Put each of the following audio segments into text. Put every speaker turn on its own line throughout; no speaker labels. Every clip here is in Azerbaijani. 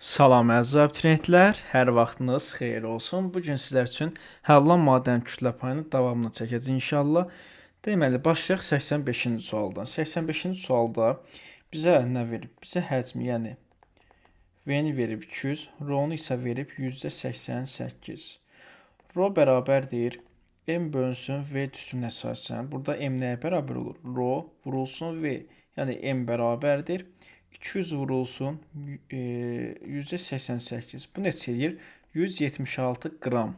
Salam əziz abituriyentlər, hər vaxtınız xeyir olsun. Bu gün sizlər üçün həll olunan maddənin kütlə payının davamını çəkəcəyik inşallah. Deməli, başlayaq 85-ci sualdan. 85-ci sualda bizə nə verib? Bizə həcmi, yəni V-ni verib 200, R-nu isə verib %88. R bərabərdir M bölünsün V düstunun əsasən. Burada M nəyə bərabər olur? R vurulsun V. Yəni M bərabərdir 200 vurulsun %88. Bu neçə eləyir? 176 qram.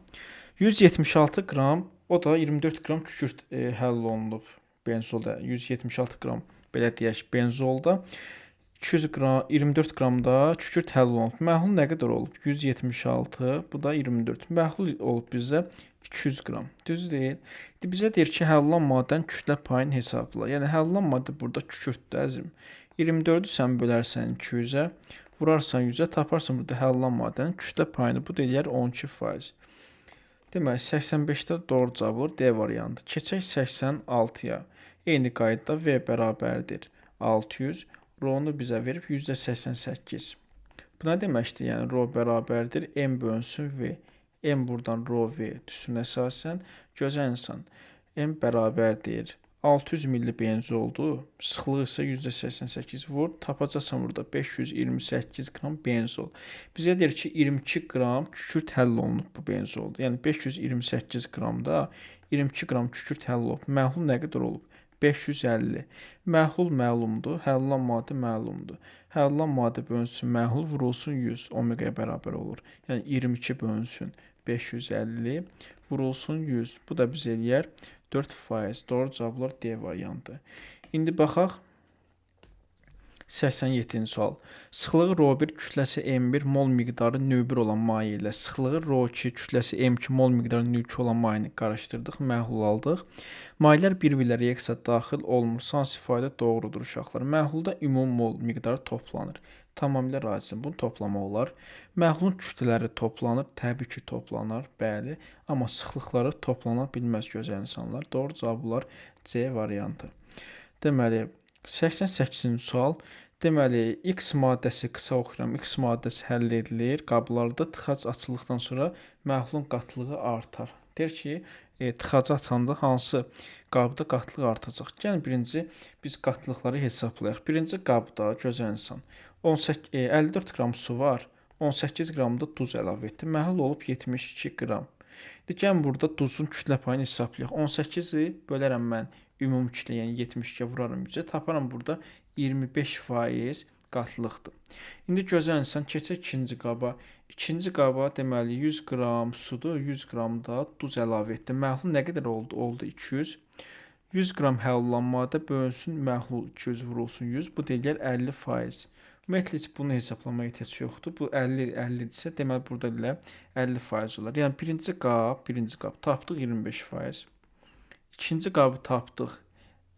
176 qram, o da 24 qram kükürt həll olunub benzolda. 176 qram belə deyək benzolda. 200 qram, 24 qramda kükürt həll olunub. Məhlul nə qədər olub? 176, bu da 24. Məhlul olub bizə 200 qram. Düz deyil. Bizə deyir ki, həll olunan maddənin kütlə payını hesabla. Yəni həll olunan maddə burada kükürtdür əzim. 24-ü sən bölərsən 200-ə, vurarsan 100-ə, taparsan burada həll olunan maddənin kütlə payını. Bu da eləyər 12%. Deməli, 85-də doğru cavab olur. D variantı. Keçək 86-ya. Eyni qaydada V bərabərdir 600. R-nu bizə verib %88. Bu nə deməkdir? Yəni, R bərabərdir M bölünsün V. M buradan R-V düstunun əsasən. Gözəl insan. M bərabərdir 600 milli benzoldur. Sıxlığı isə %88 vur. Tapacaqsan burada 528 qram benzol. Bizə deyir ki, 22 qram kükürt həll olunub bu benzolda. Yəni 528 qramda 22 qram kükürt həll olub. Məhlul nə qədər olub? 550. Məhlul məlumdur, həll olunan maddə məlumdur. Həll olunan maddə bölünsün məhlul vurulsun 100 omegaya bərabər olur. Yəni 22 bölünsün 550 vurulsun 100. Bu da bizə eləyər 4%. Doğru cavablar D variantı. İndi baxaq 87-ci sual. Sıxlığı ρ1 kütləsi M1 mol miqdarı nö1 olan maye ilə sıxlığı ρ2 kütləsi M2 mol miqdarı nö2 olan mayeni qarışdırdıq, məhlul aldıq. Mayələr bir-birlə reaksiya daxil olmur. Sans ifadə doğrudur uşaqlar. Məhlulda ümumi mol miqdarı toplanır. Tamamilə razıyam. Bunu toplamaq olar. Məhlulun kütlələri toplanır. Təbii ki, toplanır. Bəli. Amma sıxlıqları toplana bilməz gözəl insanlar. Doğru cavablar C variantı. Deməli, 88-ci sual. Deməli, X maddəsi qısa oxuyuram. X maddəsi həll edilir. Qablarda tıxac açıldıqdan sonra məhlulun qatılığı artar. Deyir ki, tıxacı açanda hansı qabda qatılıq artacaq? Gəlin birinci biz qatılıqları hesablayaq. Birinci qabda gözəl insan 54 qram su var. 18 qram da duz əlavə etdi. Məhlul olub 72 qram. Gəlin burada duzun kütlə payını hesablayaq. 18-i bölərəm mən ümumi kütlə, yəni 72-yə vuraram 100-ə. Taparam burada 25% qatılıqdır. İndi gözəl insan keçək ikinci qaba. İkinci qaba deməli 100 qram sudur, 100 qram da duz əlavə etdi. Məhlul nə qədər oldu? Oldu 200. 100 qram həll olunan maddə bölünsün məhlul 200 vurulsun 100. Bu deyilər 50%. Ümumiyyətlə heç bunu hesablamaya ehtiyac yoxdur. Bu 50-50-dirsə, deməli burada elə 50% olar. Yəni birinci qab tapdıq 25%. İkinci qabı tapdıq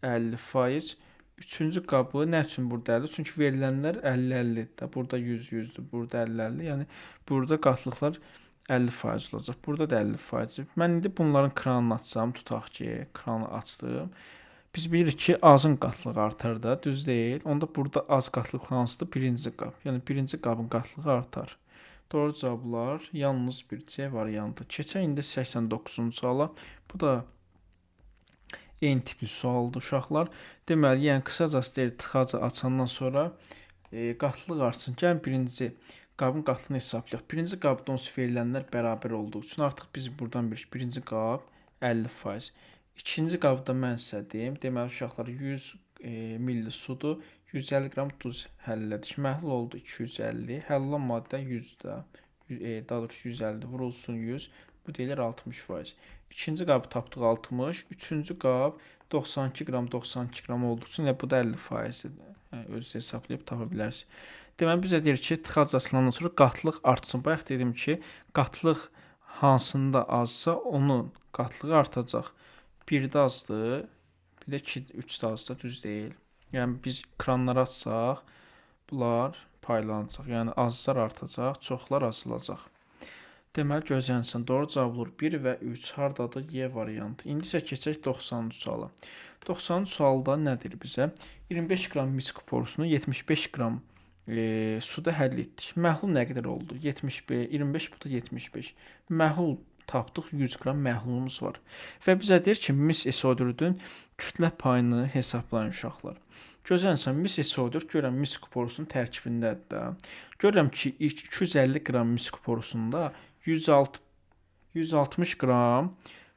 50%. Üçüncü qabı nə üçün burada 50? Çünki verilənlər 50-50-dir. Burada 100-100-dür, burada 50-50. Yəni burada qatılıqlar 50% olacaq. Burada da 50%. Mən indi bunların kranını açsam, tutaq ki, kranı açdım. Biz bilirik ki, azın qatılığı artar da, düz deyil. Onda burada az qatılıq hansıdır? Birinci qab. Yəni birinci qabın qatılığı artar. Doğru cavablar yalnız bir C variantı. Keçək indi 89-cu suala. Bu da eyni tipli sualdır uşaqlar. Deməli, yəni qısacası deyil, tıxacı açandan sonra qatılıq artsın. Gəlin birinci qabın qatılığını hesablayaq. Birinci qabda onsuz verilənlər bərabər olduğu üçün artıq biz buradan bilirik. Birinci qab 50%. İkinci qabda mən sizə deyim. Deməli, uşaqlar 100 milli sudur. 150 qram duz həll elədik. Məhlul oldu 250. Həll olunan maddə 100-də. Daha doğrusu 150 vurulsun 100. Bu deyilir 60%. İkinci qabı tapdıq 60. Üçüncü qab 92 qram olduğu üçün bu da 50%-dir. Özünüz hesablayıb tapa bilərsiniz. Deməli, bizə deyir ki, tıxac açılandan sonra qatılıq artsın. Bayaq dedim ki, qatılıq hansında azsa onun qatılığı artacaq. 1-də azdır, bir də 3-də azdır, düz deyil. Yəni biz kranları açsaq, bunlar paylanacaq. Yəni azlar artacaq, çoxlar azalacaq. Deməli, gözəl insan doğru cavab olur 1 və 3. Hardadır? Y variantı. İndi isə keçək 90-cı suala. 90-cı sualda nədir bizə? 25 qram mis kuporusunu 75 qram suda həll etdik. Məhlul nə qədər oldu? 75, 25, bu da 75. Məhlul tapdıq, 100 qram məhlulumuz var. Və bizə deyir ki, mis SO4-ün kütlə payını hesablayın uşaqlar. Gözənsən, mis SO4 görürəm mis kuporusunun tərkibindədir də. Görürəm ki, 250 qram mis kuporusunda 160 qram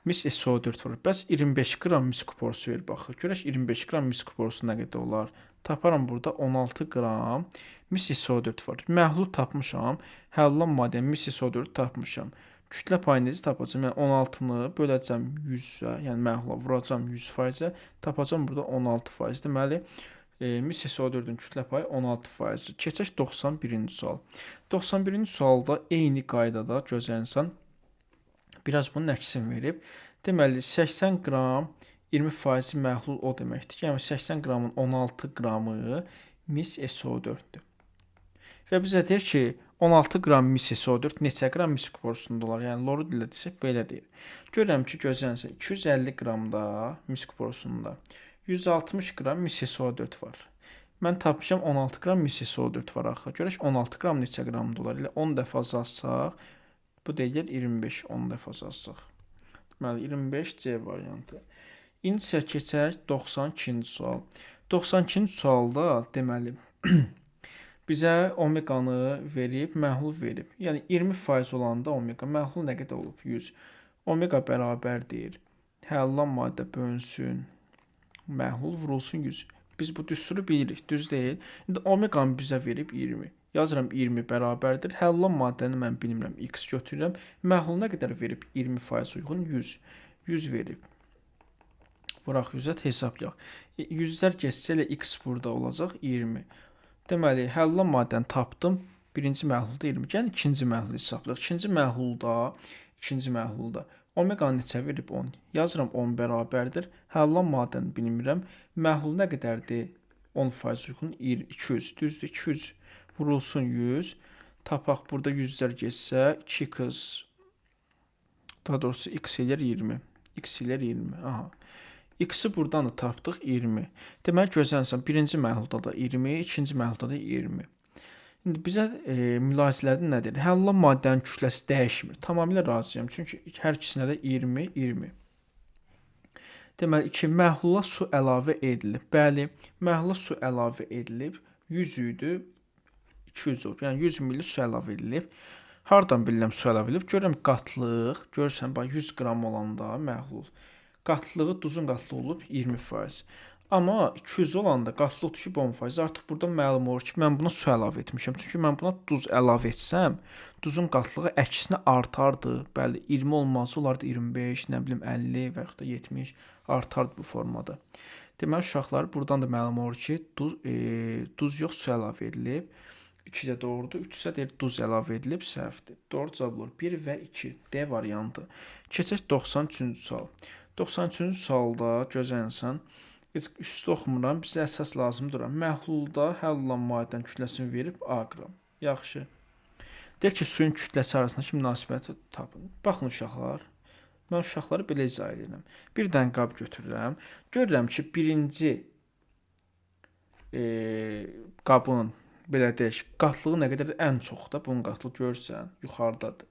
mis SO4 var. Bəs 25 qram mis kuporusu ver baxır. Görək 25 qram mis kuporusu nə qədər olar? Taparam burada 16 qram mis SO4 var. Məhlul tapmışam. Həll olunan maddənin mis SO4 tapmışam. Kütlə payını necə tapacağam? Yəni 16-nı böləcəm 100-ə, yəni məhlula vuracam 100%-ə, tapacam burada 16%. Deməli, mis SO4-ün kütlə payı 16%. Keçək 91-ci sual. 91-ci sualda eyni qaydada gözlənsən biraz bunun əksini verib. Deməli, 80 qram 20% məhlul o deməkdir. Yəni 80 qramın 16 qramı mis SO4-dür. Və bizə deyir ki, 16 qram mis SO4 neçə qram mis kuporusunda olar? Yəni loru dillə desək belə deyir. Görürəm ki, gözlənsə 250 qramda mis kuporusunda 160 qram mis SO4 var. Mən tapmışam 16 qram mis SO4 var axı. Görək 16 qram neçə qramda olar? Elə 10 dəfə azalsaq, bu deyil 25, 10 dəfə azalsaq. Deməli 25 C variantı. İndi isə keçək 92-ci sual. 92-ci sualda deməli bizə omeqanı verib, məhlul verib. Yəni 20% olanda omega məhlul nə qədər olub? 100. Omega bərabərdir. Həll olunan maddə bölünsün. Məhlul vurulsun 100. Biz bu düsturu bilirik, düz deyil. İndi omeqanı bizə verib 20. Yazıram 20 bərabərdir. Həll olunan maddəni mən bilmirəm. X götürürəm. Məhlul nə qədər verib? 20% uyğun 100. 100 verib. Vuraq 100-ə hesablayaq. 100-lər keçsə elə X burada olacaq 20. Deməli, həll olunan maddəni tapdım. Birinci məhlulda 20. Yəni ikinci məhlulu hesablayaq. İkinci məhlulda omega neçə verib? 10. Yazıram 10 bərabərdir. Həll olunan maddəni bilmirəm. Məhlul nə qədərdir? 10% uyğun 200. Düzdür, 200 vurulsun 100. Tapaq burada 100-lər keçsə 2x, daha doğrusu x eləyər 20. X eləyər 20. Aha. X-i buradan da tapdıq 20. Deməli, gözlənsən, birinci məhlulda da 20, ikinci məhlulda da 20. İndi bizə mülahizələrdə nə deyir? Həll olunan maddənin kütləsi dəyişmir. Tamamilə razıyam. Çünki hər ikisinə də 20, 20. Deməli, 2 məhlula su əlavə edilib. Bəli, məhlula su əlavə edilib. 100 idi, 200 olub. Yəni 100 ml su əlavə edilib. Hardan bilirəm su əlavə edilib? Görürəm qatlıq. Görürsən, bax 100 qram olanda məhlul. Qatlığı, duzun qatlığı olub 20%. Amma 200 olanda qatlıq düşüb 10%. Artıq burada məlum olur ki, mən buna su əlavə etmişəm. Çünki mən buna duz əlavə etsəm, duzun qatlığı əksinə artardı. Bəli, 20 olması olardı 25, nə bilim 50 və yaxud da 70 artardı bu formada. Deməli, uşaqlar, buradan da məlum olur ki, duz yox, su əlavə edilib. 2 də doğrudur. 3 isə deyir, duz əlavə edilib, səhvdir. Doğru cavab olur 1 və 2. D variantı. Keçək 93-cü sual. 93-cü sualda gözlənsən, üstü oxumuram, bizə əsas lazımdır. Məhlulda həll olunan maddənin kütləsini verib A qram. Yaxşı. Deyək ki, suyun kütləsi arasındakı münasibəti tapın. Baxın uşaqlar, mən uşaqları belə izah edirəm. Bir dənə qab götürürəm. Görürəm ki, birinci qabın, belə deyək, qatlığı nə qədərdir? Ən çox da bunun qatlığı görürsən, yuxarıdadır.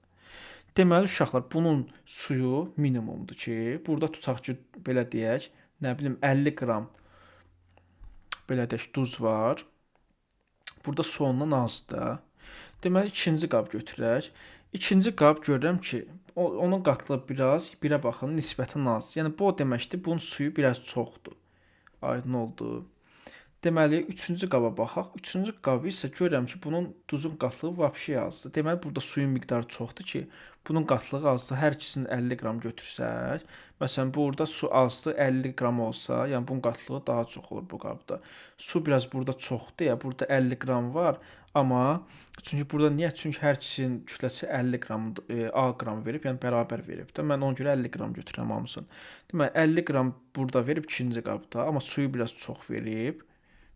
Deməli, uşaqlar, bunun suyu minimumdur ki, burada tutaq ki, belə deyək, nə bilim 50 qram belə deyək, duz var. Burada su ondan azdır. Deməli, ikinci qab götürək. İkinci qab görürəm ki, onun qatlığı biraz, birə baxın, nisbətən az. Yəni, bu o deməkdir, bunun suyu biraz çoxdur. Aydın oldu. Deməli, üçüncü qaba baxaq. Üçüncü qabı isə görürəm ki, bunun duzun qatlığı vəbşi azdır. Deməli, burada suyun miqdarı çoxdur ki, bunun qatlığı azdır. Hər ikisini 50 qram götürsək, məsələn, burada su azdır, 50 qram olsa, yəni bunun qatlığı daha çox olur bu qabda. Su biraz burada çoxdur, ya, burada 50 qram var, amma çünki burada niyə? Çünki hər ikisinin kütləsi 50 qram, A qram verib, yəni bərabər verib də. Mən ona görə 50 qram götürürəm hamısını. Deməli, 50 qram burada verib ikinci qabda, amma suyu biraz çox verib.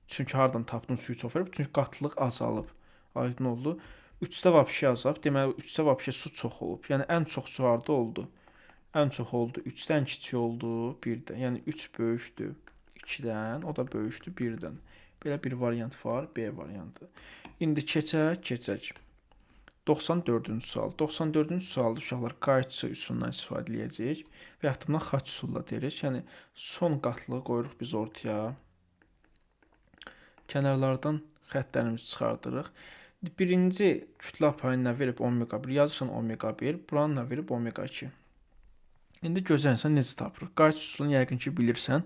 Çünki hardan tapdım suyu çox verib? Çünki qatlılıq azalıb. Aydın oldu. 3-də vəbşi azalıb. Deməli, 3-də vəbşi su çox olub. Yəni, ən çox su harda oldu? Ən çox oldu. 3-dən kiçik oldu 1-dən. Yəni, 3 böyükdür 2-dən. O da böyükdür 1-dən. Belə bir variant var, B variantı. İndi keçək. 94-cü sual. 94-cü sualda uşaqlar qayçı üsulundan istifadə edəcəyik və yaxud da buna xaç üsulla deyirik. Yəni son qatlığı qoyuruq biz ortaya. Kənarlardan xəttlərimizi çıxardırıq. Birinci kütlə payını verib omega 1 yazırsan omega 1, buranı verib omega 2. İndi gözlənsən necə tapırıq? Qayçı üsulunu yəqin ki bilirsən.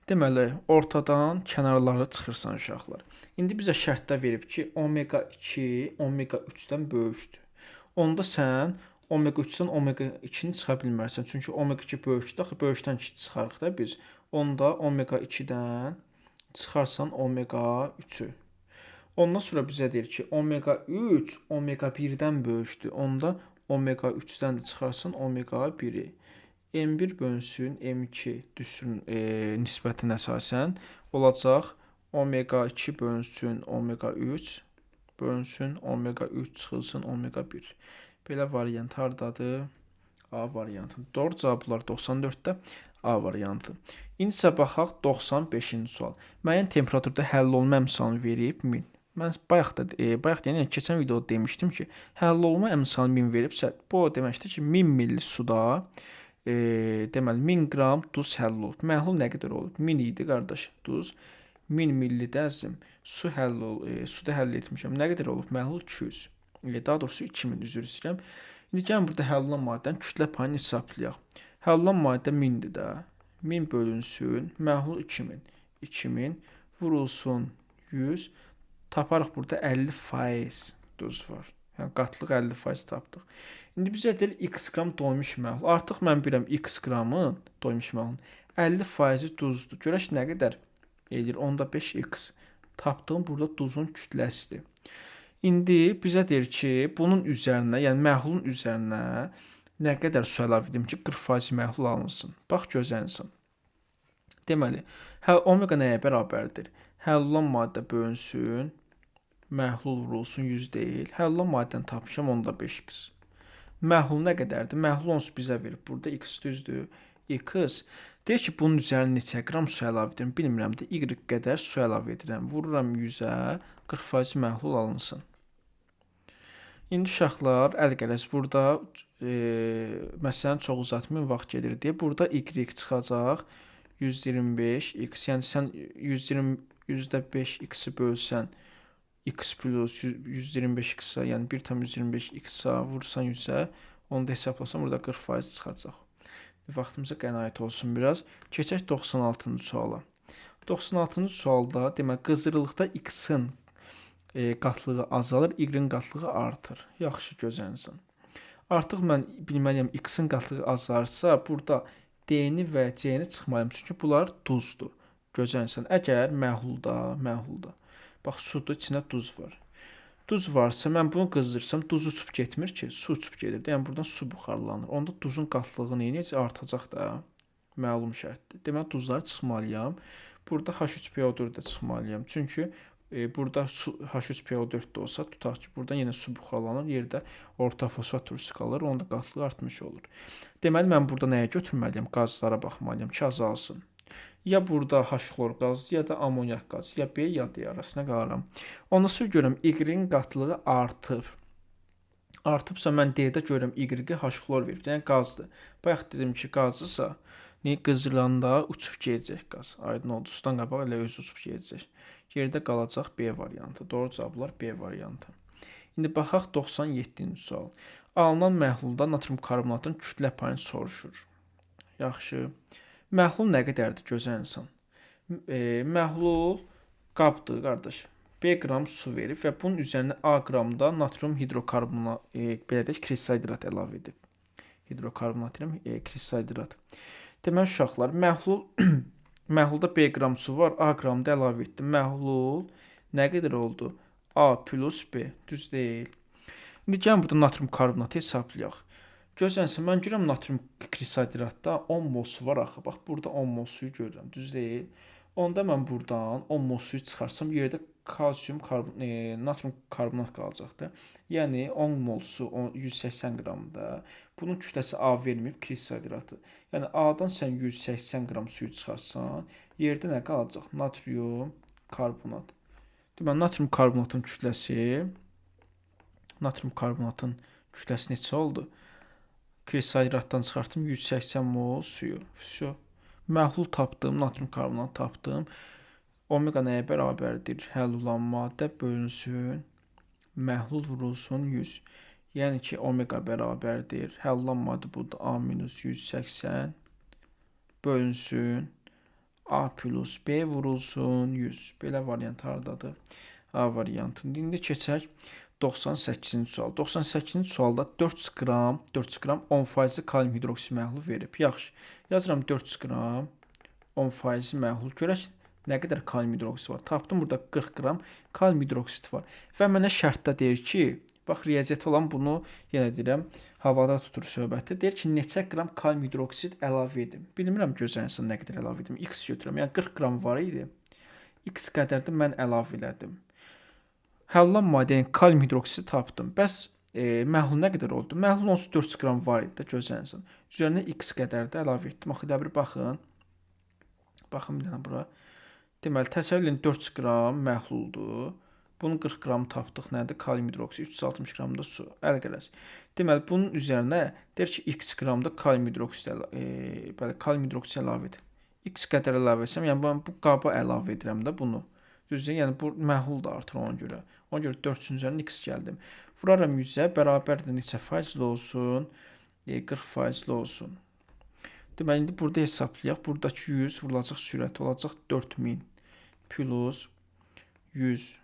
Deməli, ortadan kənarlara çıxırsan uşaqlar. İndi bizə şərtdə verib ki, omega 2 omega 3-dən böyükdür. Onda sən omega 3-dən omega 2-ni çıxa bilmərsən. Çünki omega 2 böyükdür, axı böyükdən 2 çıxarıq da biz. Onda omega 2-dən çıxarsan omega 3-ü. Ondan sonra bizə deyir ki, omega 3 omega 1-dən böyükdür. Onda omega 3-dən də çıxarsan omega 1-i. M1 bölünsün M2 düşsün nisbətinə əsasən olacaq omega 2 bölünsün omega 3 bölünsün omega 3 çıxılsın omega 1. Belə variant hardadır? A variantı. Doğru cavablar 94-də A variantı. İndi isə baxaq 95-ci sual. Müəyyən temperaturda həll olma əmsalını verib 1000. Mən bayaq yəni keçən videoda demişdim ki, həll olma əmsalını 1000 veribsə, bu deməkdir ki, 1000 milli suda deməli 1000 qram duz həll olub. Məhlul nə qədər olub? 1000 idi qardaş duz. 1000 millidə əzim suda həll etmişəm. Nə qədər olub? Məhlul 200. Daha doğrusu 2000 üzr istəyirəm. İndi gəlin burada həll olunan maddənin kütlə payını hesablayaq. Həll olunan maddə 1000-dir də. 1000 bölünsün məhlul 2000. 2000 vurulsun 100. Taparıq burada 50% duz var. Yəni qatlıq 50% tapdıq. İndi bizə deyir x qram doymuş məhlul. Artıq mən bilirəm x qramın doymuş məhlulun 50% duzdur. Görək nə qədər edir? Onda 5x. Tapdığım burada duzun kütləsidir. İndi bizə deyir ki, bunun üzərinə, yəni məhlulun üzərinə nə qədər su əlavə edim ki, 40% məhlul alınsın. Bax gözlənsin. Deməli, omega nəyə bərabərdir? Həll olunan maddə bölünsün, məhlul vurulsun 100 deyil. Həll olunan maddəni tapmışam, onda 5x. Məhlul nə qədərdir? Məhlul onsuz bizə verib. Burada x düzdür. X. Deyir ki, bunun üzərinə neçə qram su əlavə edirəm? Bilmirəm də. Y qədər su əlavə edirəm. Vururam 100-ə, 40% məhlul alınsın. İndi uşaqlar, əl-qələz burada məsələn çox uzatmayın, vaxt gedir deyə. Burada y çıxacaq 125x. Yəni sən 125x-i bölsən x plus 125x-a, yəni 1,125x-a vursan 100-ə, onu da hesablasan burada 40% çıxacaq. Vaxtımıza qənaət olsun biraz. Keçək 96-cı suala. 96-cı sualda demək qızdırılıqda x-in qatlığı azalır, y-in qatlığı artır. Yaxşı gözlənsin. Artıq mən bilməliyəm x-in qatlığı azarsa, burada D-ni və C-ni çıxmalıyam. Çünki bunlar duzdur. Gözlənsin. Əgər məhlulda. Bax, sudur, içində duz var. Duz varsa, mən bunu qızdırsam, duz uçub getmir ki, su uçub gedir. Yəni, buradan su buxarlanır. Onda duzun qatlığı necə artacaq da? Məlum şərtdir. Deməli, duzları çıxmalıyam. Burada H3PO4 də çıxmalıyam. Çünki burada H3PO4 də olsa, tutaq ki, buradan yenə su buxarlanır, yerdə orta fosfat turşusu qalır, onda qatlığı artmış olur. Deməli, mən burada nəyə götürməliyəm? Qazlara baxmalıyam ki, azalsın. Ya burada H-xlor qazı, ya da amonyak qazı, ya B, ya D arasına qalaram. Ondan sonra görürəm, Y-in qatlığı artıb. Artıbsa mən D-də görürəm, Y-i H-xlor verib. Yəni, qazdır. Bayaq dedim ki, qazısa, qızdırılanda uçub gedəcək qaz. Aydın oldu, sudan qabaq elə özü uçub gedəcək. Yerdə qalacaq B variantı. Doğru cavablar B variantı. İndi baxaq 97-ci sual. Alınan məhlulda natrium karbonatın kütlə payını soruşur. Yaxşı. Məhlul nə qədərdir? Gözlənsin. Məhlul qabdır, qardaş. B qram su verib və bunun üzərinə A qramda natrium hidrokarbonat, belə deyək, kristalhidrat əlavə edib. Hidrokarbonat deyirəm, kristalhidrat. Deməli, uşaqlar, məhlulda B qram su var, A qramda əlavə etdim. Məhlul nə qədər oldu? A plus B. Düz deyil. İndi gəlin burada natrium karbonatı hesablayaq. Gözlənsin, mən görürəm natrium kristalhidratda 10 mol su var axı. Bax, burada 10 mol suyu görürəm. Düz deyil. Onda mən buradan 10 mol suyu çıxarsam, yerdə natrium karbonat qalacaqdır. Yəni 10 mol su 180 qramda. Bunun kütləsi A verməyib kristalhidratı. Yəni A-dan sən 180 qram suyu çıxarsan, yerdə nə qalacaq? Natrium karbonat. Deməli, natrium karbonatın kütləsi neçə oldu? Kristalratdan çıxartdım 180 mol suyu. Vəsə. Məhlul tapdım, natrium karbonat tapdım. Omega nəyə bərabərdir? Həll olan maddə bölünsün, məhlul vurulsun 100. Yəni ki, omega bərabərdir. Həll olan maddə budur. A-180 bölünsün A plus B vurulsun 100. Belə variant hardadır? A variantında. İndi keçək 98-ci sual. 98-ci sualda 400 qram 10% kalium hidroksid məhlul verib. Yaxşı. Yazıram 400 qram 10% məhlul. Görək nə qədər kalium hidroksid var. Tapdım burada 40 qram kalium hidroksid var. Və mənə şərtdə deyir ki, bax riyaziyyat olan bunu yenə deyirəm, havada tutur söhbəti. Deyir ki, neçə qram kalium hidroksid əlavə edim. Bilmirəm gözəl insan nə qədər əlavə edim. X götürürəm. Yəni 40 qram var idi. X qədər də mən əlavə elədim. Həllan maddənin kalium hidroksidi tapdım. Bəs məhlul nə qədər oldu? Məhlul onsuz 400 qram var idi də gözəl insan. Üzərinə X qədər də əlavə etdim. Axı bir baxın. Baxın bir dənə bura. Deməli, təsəvvür edin 400 qram məhluldur. Bunun 40 qramı tapdıq. Nədir? Kalium hidroksid. 360 qram da su. Əl-qərəz. Deməli, bunun üzərinə deyir ki, X qramda kalium hidroksid əlavə et. X qədər əlavə etsəm, yəni mən bu qaba əlavə edirəm də bunu. Düzdür? Yəni bu məhlul da artır ona görə. Ona görə 400-ün üzərinə X gəldim. Vuraram 100-ə, bərabərdir neçə faizli olsun? 40 faizli olsun. Deməli, indi burada hesablayaq. Buradakı 100 vurulacaq sürət olacaq 4000 plus 100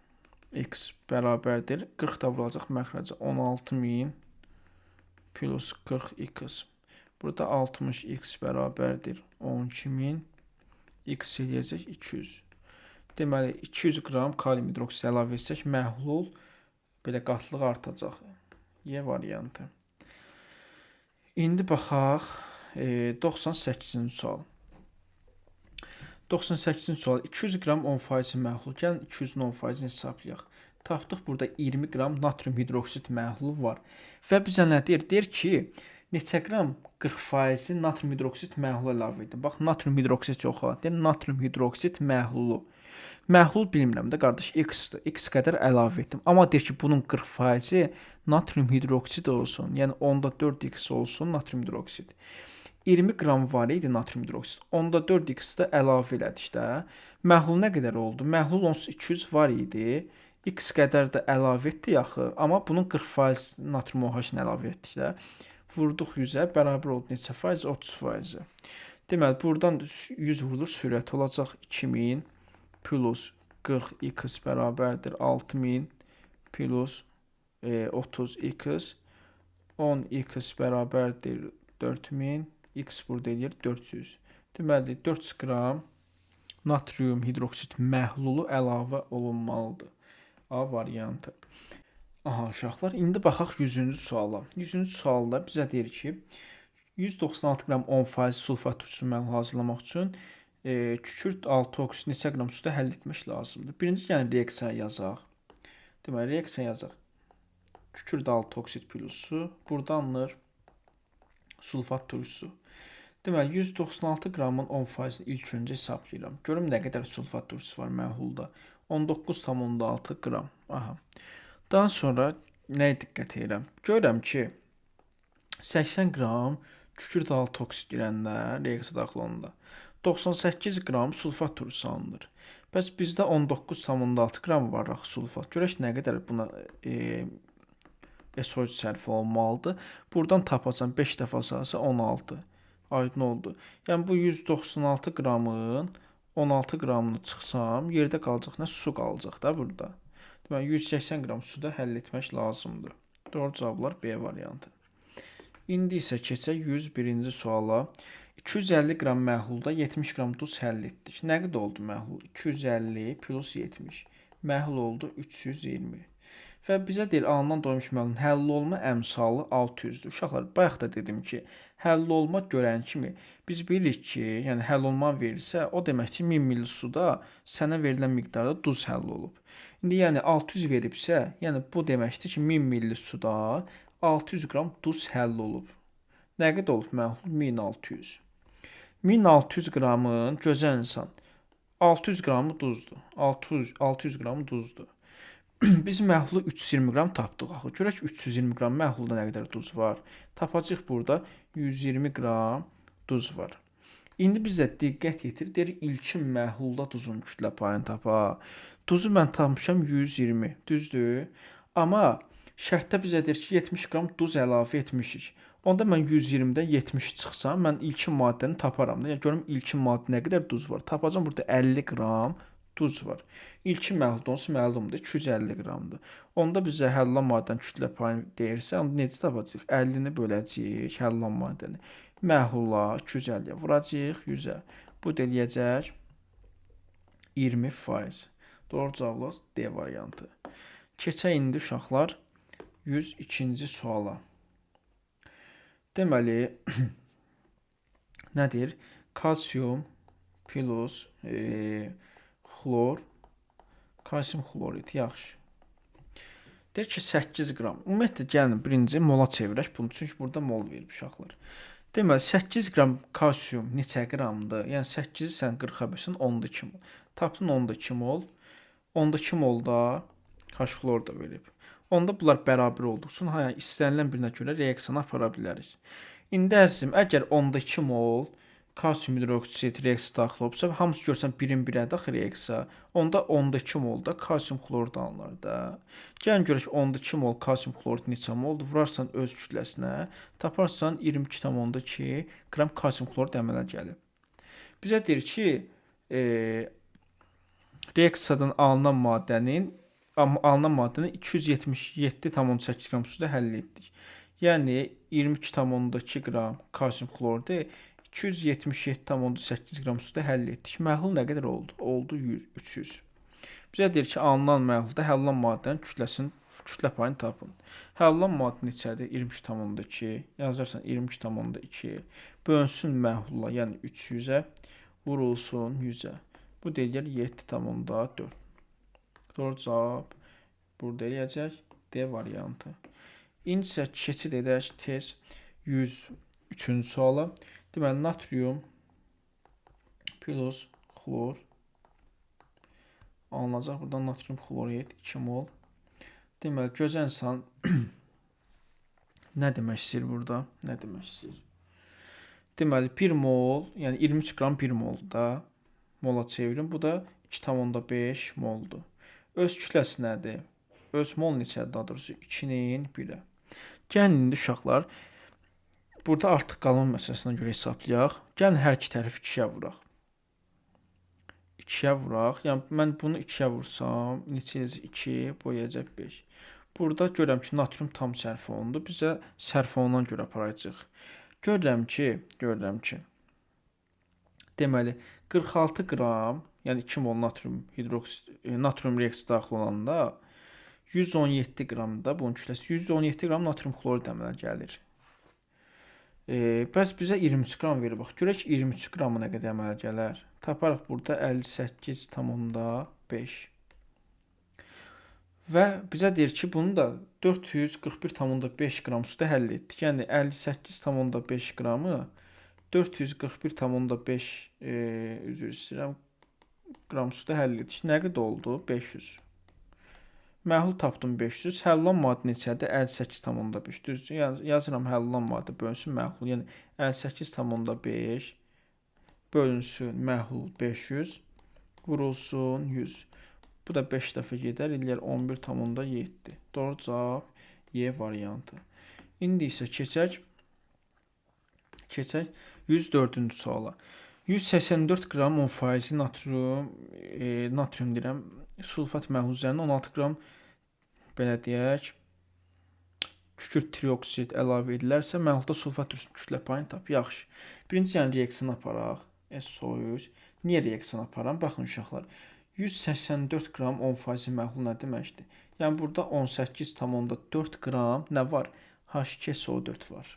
X bərabərdir. 40 da vurulacaq məxrəcə 16000 plus 40X. Burada 60X bərabərdir 12000. X eləyəcək 200. Deməli, 200 qram kalium hidroksid əlavə etsək, məhlul belə qatlıq artacaq. Y variantı. İndi baxaq 98-ci sual. 98-ci sual 200 qram 10% məhlul. Gəlin 200-ün 10%-ni hesablayaq. Tapdıq burada 20 qram natrium hidroksid məhlulu var. Və bizə nə deyir? Deyir ki, neçə qram 40% natrium hidroksid məhlulu əlavə edin. Bax, natrium hidroksid yox ha. Deyir natrium hidroksid məhlulu. Məhlul bilmirəm də qardaş, X-dir. X qədər əlavə etdim. Amma deyir ki, bunun 40% natrium hidroksid olsun. Yəni 4x olsun natrium hidroksid. 20 qram var idi natrium hidroksid. 4x də əlavə elədik də. Məhlul nə qədər oldu? Məhlul onsuz 200 var idi. X qədər də əlavə etdik axı. Amma bunun 40% natrium OH-ni əlavə etdik də. Vurduq 100-ə, bərabər oldu neçə faiz? 30%. Deməli, buradan 100 vurulur, sürət olacaq 2000 plus 40x bərabərdir 6000 plus 30x 10x bərabərdir 4000 x burada eləyir 400. Deməli 400 qram natrium hidroksid məhlulu əlavə olunmalıdır. A variantı. Aha uşaqlar, indi baxaq 100-cü suala. 100-cü sualda bizə deyir ki, 196 qram 10% sulfat turşusu məhlulu hazırlamaq üçün kükürt 6 oksid neçə qram suda həll etmək lazımdır. Birinci yəni reaksiya yazaq. Deməli reaksiya yazaq. Kükürt 6 oksid plus su, burada alınır sulfat turşusu. Deməli 196 qramın 10%-ni ilk öncə hesablayıram. Görüm nə qədər sulfat turşusu var məhlulda. 19,6 qram. Aha. Daha sonra nəyə diqqət edirəm? Görürəm ki 80 qram kükürt 6 oksid girəndə reaksiya daxil olanda 98 qram sulfat turşusu alınır. Bəs bizdə 19,6 qram var axı sulfat. Görək nə qədər buna SO3 sərf olmalıdır. Buradan tapacam 5 dəfə asalsa 16. Aydın oldu. Yəni bu 196 qramın 16 qramını çıxsam, yerdə qalacaq nə? Su qalacaq da burada. Deməli 180 qram suda həll etmək lazımdır. Doğru cavablar B variantı. İndi isə keçək 101-ci suala. 250 qram məhlulda 70 qram duz həll etdik. Nə qədər oldu məhlul? 250 plus 70. Məhlul oldu 320. Və bizə deyir, alınan doymuş məhlulun həll olma əmsalı 600-dür. Uşaqlar, bayaq da dedim ki, həll olma görən kimi biz bilirik ki, yəni həll olma verirsə, o demək ki, 1000 ml suda sənə verilən miqdarda duz həll olub. İndi yəni 600 veribsə, yəni bu deməkdir ki, 1000 ml suda 600 qram duz həll olub. Nə qədər olub məhlul? 1600. 1600 qramın gözəl insan 600 qramı duzdur. 600 qramı duzdur. Biz məhlulu 320 qram tapdıq axı. Görək 320 qram məhlulda nə qədər duz var? Tapacağıq burada 120 qram duz var. İndi bizə diqqət yetir. Deyirik ilkin məhlulda duzun kütlə payını tapa. Duzu mən tapmışam 120, düzdür? Amma şərtdə bizə deyir ki, 70 qram duz əlavə etmişik. Onda mən 120-dən 70 çıxsam, mən ilkin maddəni taparam da. Yəni görüm ilkin maddə nə qədər duz var. Tapacağam burada 50 qram duz var. İlkin məhlulda onsuz məlumdur 250 qramdır. Onda bizə həllan maddənin kütlə payını deyirsə, onda necə tapacağıq? 50-ni böləcəyik həllan maddəni. Məhlula 250-yə vuracağıq 100-ə. Bu da eləyəcək 20%. Doğru cavablar D variantı. Keçək indi uşaqlar 102-ci suala. Deməli, nədir? Kalsium plus xlor, kalsium xlorid, yaxşı. Deyir ki, 8 qram. Ümumiyyətlə, gəlin birinci mola çevirək bunu, çünki burada mol verib uşaqlar. Deməli, 8 qram kalsium neçə qramdır? Yəni, 8-i sən 40-a bölsən, 10-da 2 mol. Tapdın 10-da 2 mol. 10-da 2 molda H-xlor da verib. Onda bunlar bərabər olduqsun, yəni istənilən birinə görə reaksiyonu apara bilərik. İndi əzizim, əgər 10-da 2 mol kalsium hidroksid reaksiya daxil olubsa, hamısı görsən birin birə daxil reaksiya, onda 10-da 2 molda kalsium xlorid alınır da. Gəlin görək 10-da 2 mol kalsium xlorid neçə moldur, vurarsan öz kütləsinə, taparsan 22,2 qram kalsium xlorid əmələ gəlib. Bizə deyir ki, reaksiyadan alınan maddənin 277,8 qram suda həll etdik. Yəni 22,2 qram kalsium xloridi 277,8 qram suda həll etdik. Məhlul nə qədər oldu? Oldu 300. Bizə deyir ki, alınan məhlulda həllan maddənin kütlə payını tapın. Həllan maddə neçədir? 22,2. Yazarsan 22,2. Bölünsün məhlula, yəni 300-ə, vurulsun 100-ə. Bu deyir 7,4. Doğru cavab burada eləyəcək D variantı. İndi isə keçid edək tez 103-cü suala. Deməli, natrium plus xlor alınacaq. Buradan natrium xlorid 2 mol. Deməli, gözənsən nə demək istəyir burada? Nə demək istəyir? Deməli, 1 mol, yəni 23 qram 1 molda mola çevirin. Bu da 2,5 moldur. Öz kütləsi nədir? Öz mol neçədir? Daha doğrusu 2-nin 1-ə. Gəlin indi uşaqlar, burada artıq qalma məsələsinə görə hesablayaq. Gəlin hər iki tərəfi 2-yə vuraq. 2-yə vuraq. Yəni mən bunu 2-yə vursam, neçə eləyəcək? 2, boyayacaq 5. Burada görürəm ki, natrium tam sərf olundu. Bizə sərf olunan görə aparacaq. Görürəm ki, deməli 46 qram, yəni 2 mol natrium reaksiya daxil olanda 117 qramda bunun kütləsi 117 qram natrium xlorid əmələ gəlir. Bəs bizə 23 qram verir. Bax, görək 23 qramı nə qədər əmələ gələr. Taparıq burada 58,5. Və bizə deyir ki, bunu da 441,5 qram suda həll etdik. Yəni 58,5 qramı 441,5 üzr istəyirəm qram suda həll etdik. Nə qədər oldu? 500. Məhlul tapdım 500. Həllan maddə neçədir? 58,5. Düzdür? Yazıram həllan maddə bölünsün məhlul. Yəni 58,5 bölünsün məhlul 500 vurulsun 100. Bu da 5 dəfə gedər, eləyər 11,7. Doğru cavab Y variantı. İndi isə keçək 104-cü suala. 184 qram 10% natrium deyirəm, sulfat məhlul üzərinə 16 qram belə deyək, kükürt trioksid əlavə edilərsə, məhlulda sulfat kütlə payını tap. Yaxşı. Birinci yəni reaksiyonu aparaq. SO3. Niyə reaksiyonu aparam? Baxın uşaqlar. 184 qram 10% məhlul nə deməkdir? Yəni burada 18,4 qram nə var? H2SO4 var.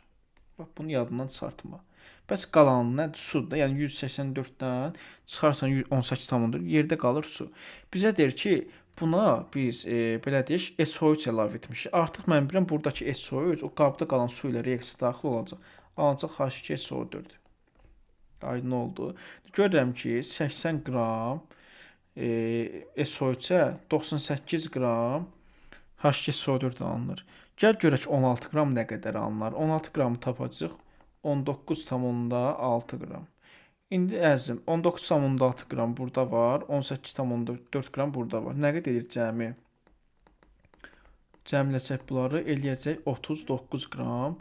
Bax, bunu yadından çıxartma. Bəs qalanı nədir? Sudur. Yəni 184-dən çıxarsan 18,4 yerdə qalır su. Bizə deyir ki, buna biz belə deyək, SO3 əlavə etmişik. Artıq mən bilirəm buradakı SO3 o qabda qalan su ilə reaksiya daxil olacaq. Ancaq H2SO4. Aydın oldu. Görürəm ki, 80 qram SO3-ə 98 qram HGSO4 alınır. Gəl görək 16 qram nə qədər alınır. 16 qramı tapacağıq. 19,6 qram. İndi əzizim 19,6 qram burada var. 18,4 qram burada var. Nə qədər edir cəmi? Cəmləsək bunları eləyəcək 39 qram.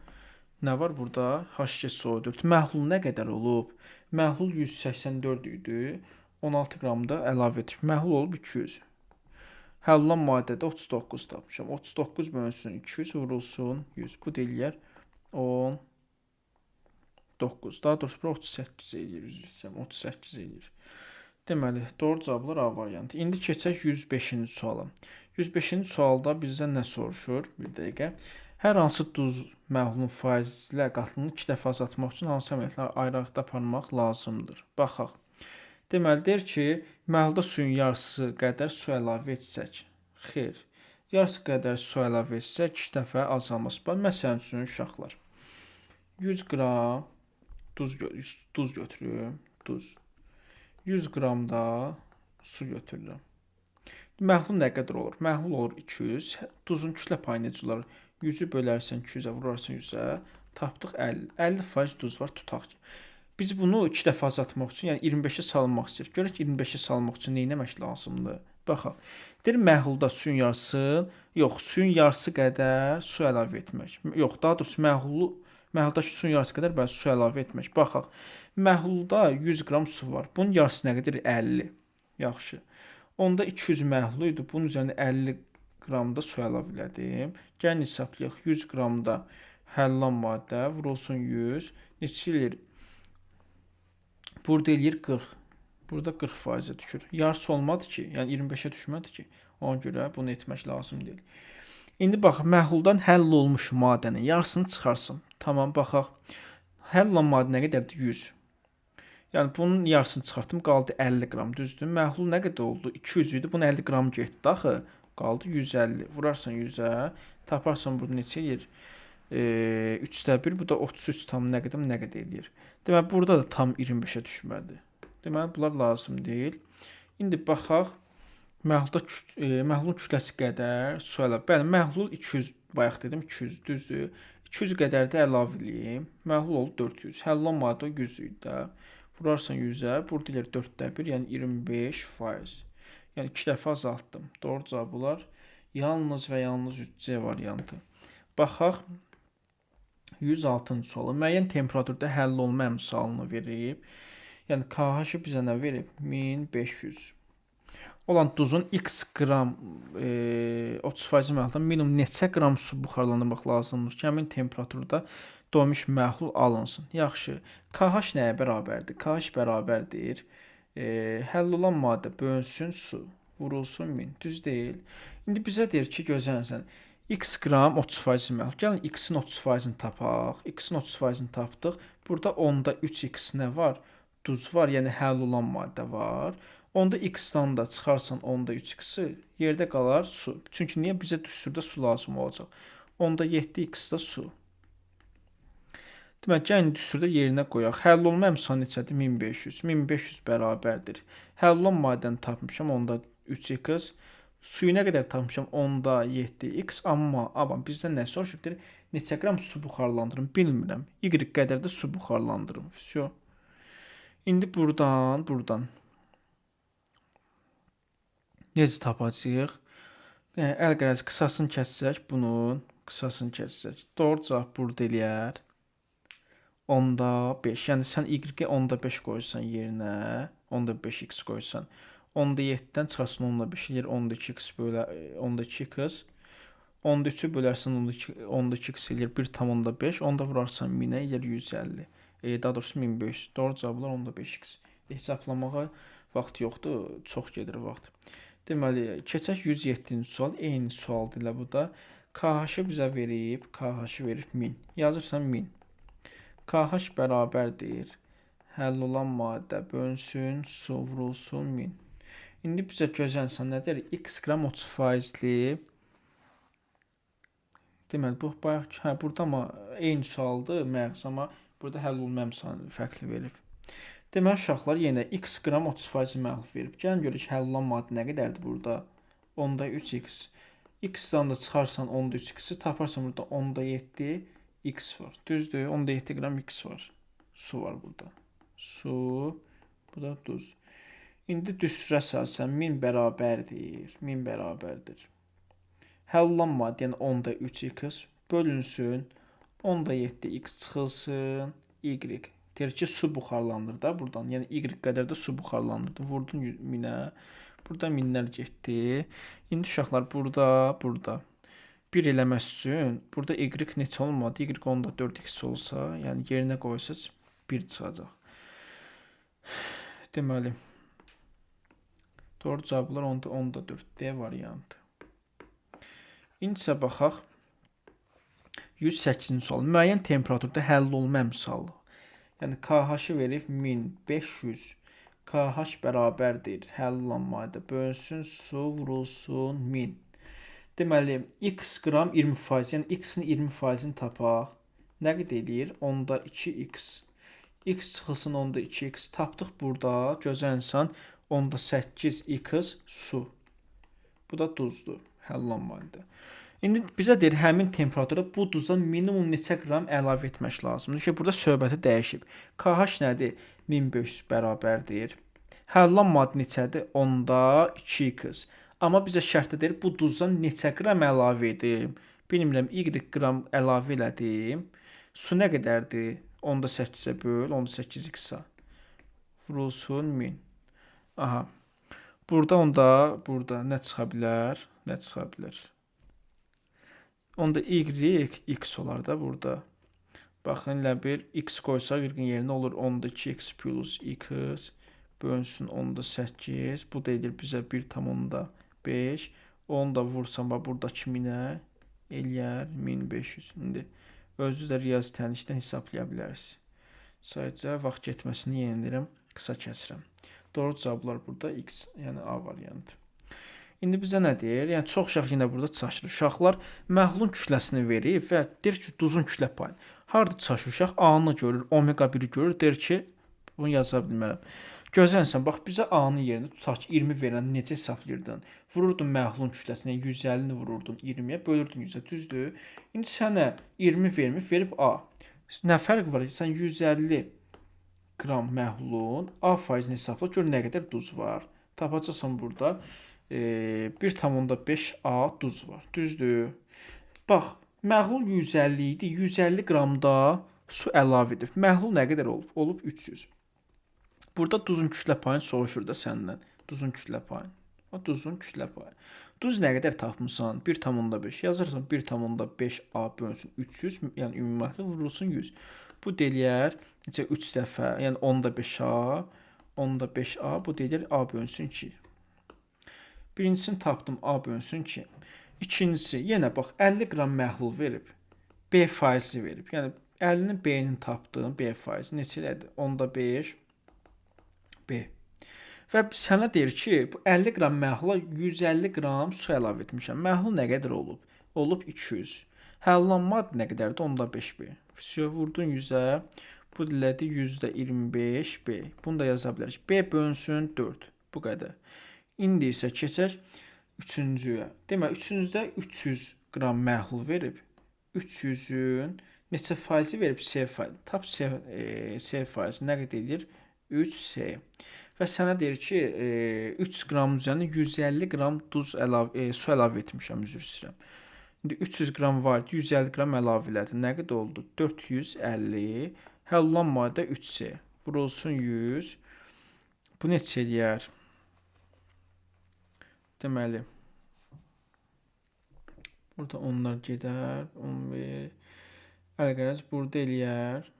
Nə var burada? HGSO4. Məhlul nə qədər olub? Məhlul 184 idi. 16 qram da əlavə etdik. Məhlul olub 200. Həll olunan maddədə 39 tapmışam. 39 bölünsün 200 vurulsun 100. Bu da eləyər 19. Daha doğrusu 38 eləyir. 38 eləyir. Deməli, doğru cavablar A variantı. İndi keçək 105-ci suala. 105-ci sualda bizdən nə soruşur? Bir dəqiqə. Hər hansı duz məhlulun faizlə qatılını 2 dəfə azaltmaq üçün hansı əməliyyatları ayrı-ayrı aparmaq lazımdır? Baxaq. Deməli, deyir ki, məhlulda suyun yarısı qədər su əlavə etsək. Xeyr. Yarısı qədər su əlavə etsək 2 dəfə azalması var. Məsələn üçün, uşaqlar. 100 qram duz götürürüm. Duz. 100 qram da su götürürəm. Məhlul nə qədər olur? Məhlul olur 200. Duzun kütlə payı necə olar? 100-ü bölərsən 200-ə, vurarsan 100-ə. Tapdıq 50. 50% duz var, tutaq ki. Biz bunu 2 dəfə azaltmaq üçün, yəni 25-ə salmaq istəyirik. Görək 25-ə salmaq üçün nə etmək lazımdır? Baxaq. Deyir məhlulda suyun yarısı, suyun yarısı qədər su əlavə etmək. Daha doğrusu məhuldakı suyun yarısı qədər su əlavə etmək. Baxaq. Məhlulda 100 qram su var. Bunun yarısı nə qədər? 50. Yaxşı. Onda 200 məhlul idi. Bunun üzərinə 50 qram da su əlavə elədim. Gəlin hesablayaq. 100 qram da həll olunan maddə vurulsun 100. Neçə eləyir? Burada eləyir 40. Burada 40%-ə düşür. Yarısı olmadı ki, yəni 25-ə düşmədi ki. Ona görə bunu etmək lazım deyil. İndi bax, məhluldan həll olmuş maddənin yarısını çıxarsın. Tamam, baxaq. Həll olunan maddə nə qədərdir? 100. Yəni bunun yarısını çıxartdım, qaldı 50 qram, düzdür? Məhlul nə qədər oldu? 200 idi, bunun 50 qram getdi axı. Qaldı 150. Vurarsan 100-ə, taparsan burada neçə eləyir? 3də 1, bu da 33 tam nə qədər eləyir. Deməli, burada da tam 25-ə düşmədi. Deməli, bunlar lazım deyil. İndi baxaq, məhlulun kütləsi qədər su əlavə. Bəli, məhlul 200, bayaq dedim 200, düzdür? 200 qədər də əlavə eləyim. Məhlul oldu 400. Həll olunan maddə 100 idi də. Vurarsan 100-ə, burada eləyir 4də 1, yəni 25%. Yəni 2 dəfə azaltdım. Doğru cavablar yalnız və yalnız 3C variantı. Baxaq. 106-cı sualı. Müəyyən temperaturda həll olma əmsalını verib. Yəni KH-ı bizə nə verib? 1500. Olan duzun x qram 30% məhluldan minimum neçə qram su buxarlandırmaq lazımdır ki, həmin temperaturda doymuş məhlul alınsın. Yaxşı. KH nəyə bərabərdir? KH bərabərdir. Həll olan maddə bölünsün su, vurulsun 1000. Düz deyil. İndi bizə deyir ki, gözlənsən. X qram 30% məhlul. Gəlin x-in 30%-ni tapaq. X-in 30%-ni tapdıq. Burada onda 3x nə var? Duz var, yəni həll olan maddə var. Onda x-dan da çıxarsan onda 3x-i, yerdə qalar su. Çünki niyə? Bizə düsturda su lazım olacaq. Onda 7x da su. Demək, gəlin düsturda yerinə qoyaq. Həll olma əmsalı neçədir? 1500. 1500 bərabərdir. Həll olan maddəni tapmışam, onda 3x. Suyu nə qədər tapmışam? Onda 7x. Amma bizdən nə soruşur? Neçə qram su buxarlandırım? Bilmirəm. Y qədər də su buxarlandırım. Всё. İndi buradan necə tapacağıq? Əl qərəz qısasını kəssək, bunun qısasını kəssək. Doğru cavab burada eləyər. Onda 5. Yəni sən y-ə onda 5 qoysan yerinə, onda 5x qoysan. Onda 7-dən çıxarsın onda 5 eləyir, onda 2x bölə, onda 2x. Onda 3-ü bölərsən, onda 2x eləyir 1,5. Onda vurarsan 1000-ə eləyir 150. Daha doğrusu 1500. Doğru cavablar onda 5x. Hesablamağa vaxt yoxdur, çox gedir vaxt. Deməli, keçək 107-ci sual. Eyni sualdır elə bu da. KH-ı bizə verib, KH-ı verib 1000. Yazırsan 1000. KH bərabərdir. Həll olan maddə bölünsün, su vurulsun 1000. İndi bizə gözlənsən nədir? X qram 30%-li. Deməli, bu bayaq burada amma eyni sualdır, məğz, amma burada həll olma əmsalını fərqli verib. Deməli uşaqlar yenə x qram 30% məhlul verib. Gəlin görək həll olunan maddə nə qədərdir burada? 10-da 3x. X-dan da çıxarsan 10-da 3x-i taparsan burada 10-da 7 x var. Düzdür? 10-da 7 qram x var. Su var burada. Su. Bu da duz. İndi düsturə əsasən 1000 bərabərdir. 1000 bərabərdir. Həll olunan maddə yəni 10-da 3x bölünsün. 10-da 7x çıxılsın. Y. Deyir ki, su buxarlanır da buradan. Yəni y qədər də su buxarlanırdı. Vurdun 1000-ə. Burada minlər getdi. İndi uşaqlar burada 1 eləmək üçün burada y neçə olmadı? Y 10-da 4x olsa, yəni yerinə qoysaz 1 çıxacaq. Deməli doğru cavablar 10-da 4 D variantı. İndi isə baxaq 108-ci sual. Müəyyən temperaturda həll olunma əmsalı. Yəni KH-ı verib 1500. KH bərabərdir. Həll olunan maddə bölünsün, su vurulsun 1000. Deməli, x qram 20%, yəni x-in 20%-ni tapaq. Nə qədər eləyir? 10-da 2x. X çıxılsın 10-da 2x. Tapdıq burada. Gözəl insan 10-da 8x su. Bu da duzdur. Həll olunan maddə. İndi bizə deyir, həmin temperatura bu duza minimum neçə qram əlavə etmək lazımdır ki, burada söhbəti dəyişib. KH nədir? 1500 bərabərdir. Həll olunan maddə neçədir? 10-da 2x. Amma bizə şərtdə deyir, bu duza neçə qram əlavə edim? Bilmirəm, y qram əlavə elədim. Su nə qədərdir? 10-da 8-ə böl, 10-da 8x-a. Vurulsun 1000. Aha. Burada nə çıxa bilər? Nə çıxa bilər? Onda y x olar da burada. Baxın, elə bir x qoysaq y-in yerinə olur 10-da 2x plus x bölünsün 10-da 8. Bu da edir bizə 1,5. Onu da vursam buradakı 1000-ə eləyər 1500. İndi özünüz də riyazi tənlikdən hesablaya bilərsiniz. Sadəcə vaxt getməsini yeniləyirəm, qısa kəsirəm. Doğru cavablar burada x, yəni A variantı. İndi bizə nə deyir? Yəni çox uşaq yenə burada çaşır. Uşaqlar məhlulun kütləsini verib və deyir ki, duzun kütlə payı. Harda çaşır uşaq? A-nı görür, omega 1-i görür, deyir ki, bunu yaza bilmərəm. Gözlənsən, bax bizə A-nın yerində tutaq ki, 20 verən necə hesablayırdın? Vururdun məhlulun kütləsinə, 150-ni vururdun 20-yə, bölürdün 100-ə, düzdür? İndi sənə 20 verib A. Nə fərq var? Sən 150 qram məhlulun A faizini hesabla, gör nə qədər duz var. Tapacaqsan burada 1,5 A duz var. Düzdür? Bax, məhlul 150 idi. 150 qramda su əlavə edib. Məhlul nə qədər olub? Olub 300. Burada duzun kütlə payını soruşur da səndən. Duzun kütlə payını. Duzun kütlə payı. Duz nə qədər tapmısan? 1,5. Yazırsan 1,5 A bölünsün 300. Yəni ümumi məhlul vurulsun 100. Bu deyir necə 3 dəfə, yəni 10-da 5A, 10-da 5A, bu deyir A bölünsün 2. Birincisini tapdım, A bölünsün 2. İkincisi, yenə bax 50 qram məhlul verib. B faizi verib. Yəni 50-nin B-nin tapdığım B faizi neçə elədi? 10-da 5 B. Və sənə deyir ki, bu 50 qram məhlula 150 qram su əlavə etmişəm. Məhlul nə qədər olub? Olub 200. Həll olunan maddə nə qədərdir? 10-da 5 B. Vurdun 100-ə. Bu dilədi 100-də 25 B. Bunu da yaza bilərik. B bölünsün 4. Bu qədər. İndi isə keçək üçüncüyə. Demək, üçüncüdə 300 qram məhlul verib. 300-ün neçə faizi verib? C faizi. Tap C faizi nə qədər edir? 3C. Və sənə deyir ki, 3 qram üzərinə 150 qram duz su əlavə etmişəm, üzr istəyirəm. İndi 300 qram var, 150 qram əlavə elədi. Nə qədər oldu? 450. Həll olunan maddə 3C. Vurulsun 100. Bu neçə eləyər? Deməli, burada onlar gedər. 11. Əlqərəz burada eləyər.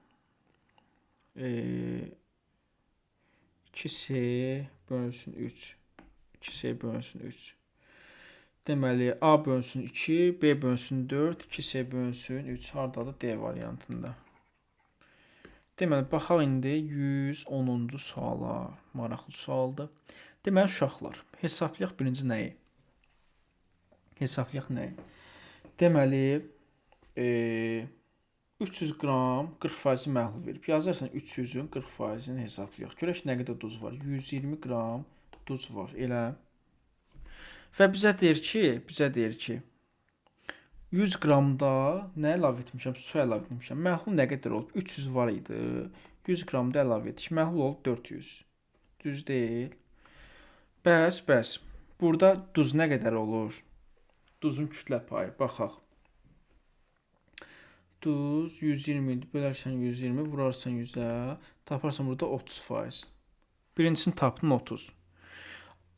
2C bölünsün 3. 2C bölünsün 3. Deməli, A bölünsün 2, B bölünsün 4, 2C bölünsün 3. Hardadır? D variantında. Deməli, baxaq indi 110-cu suala. Maraqlı sualdır. Deməli, uşaqlar, hesablayaq birinci nəyi? Hesablayaq nəyi? Deməli, 300 qram 40% məhlul verib. Yazarsan 300-ün 40%-ni hesablayaq. Görək nə qədər duz var. 120 qram duz var. Elə. Və bizə deyir ki, 100 qramda nə əlavə etmişəm? Su əlavə etmişəm. Məhlul nə qədər olub? 300 var idi. 100 qramda əlavə etdik. Məhlul olub 400. Düz deyil. Bəs. Burada duz nə qədər olur? Duzun kütlə payı. Baxaq. Duz 120 idi. Bölərsən 120, vurarsan 100-ə. Taparsan burada 30%. Birincisini tapdın 30.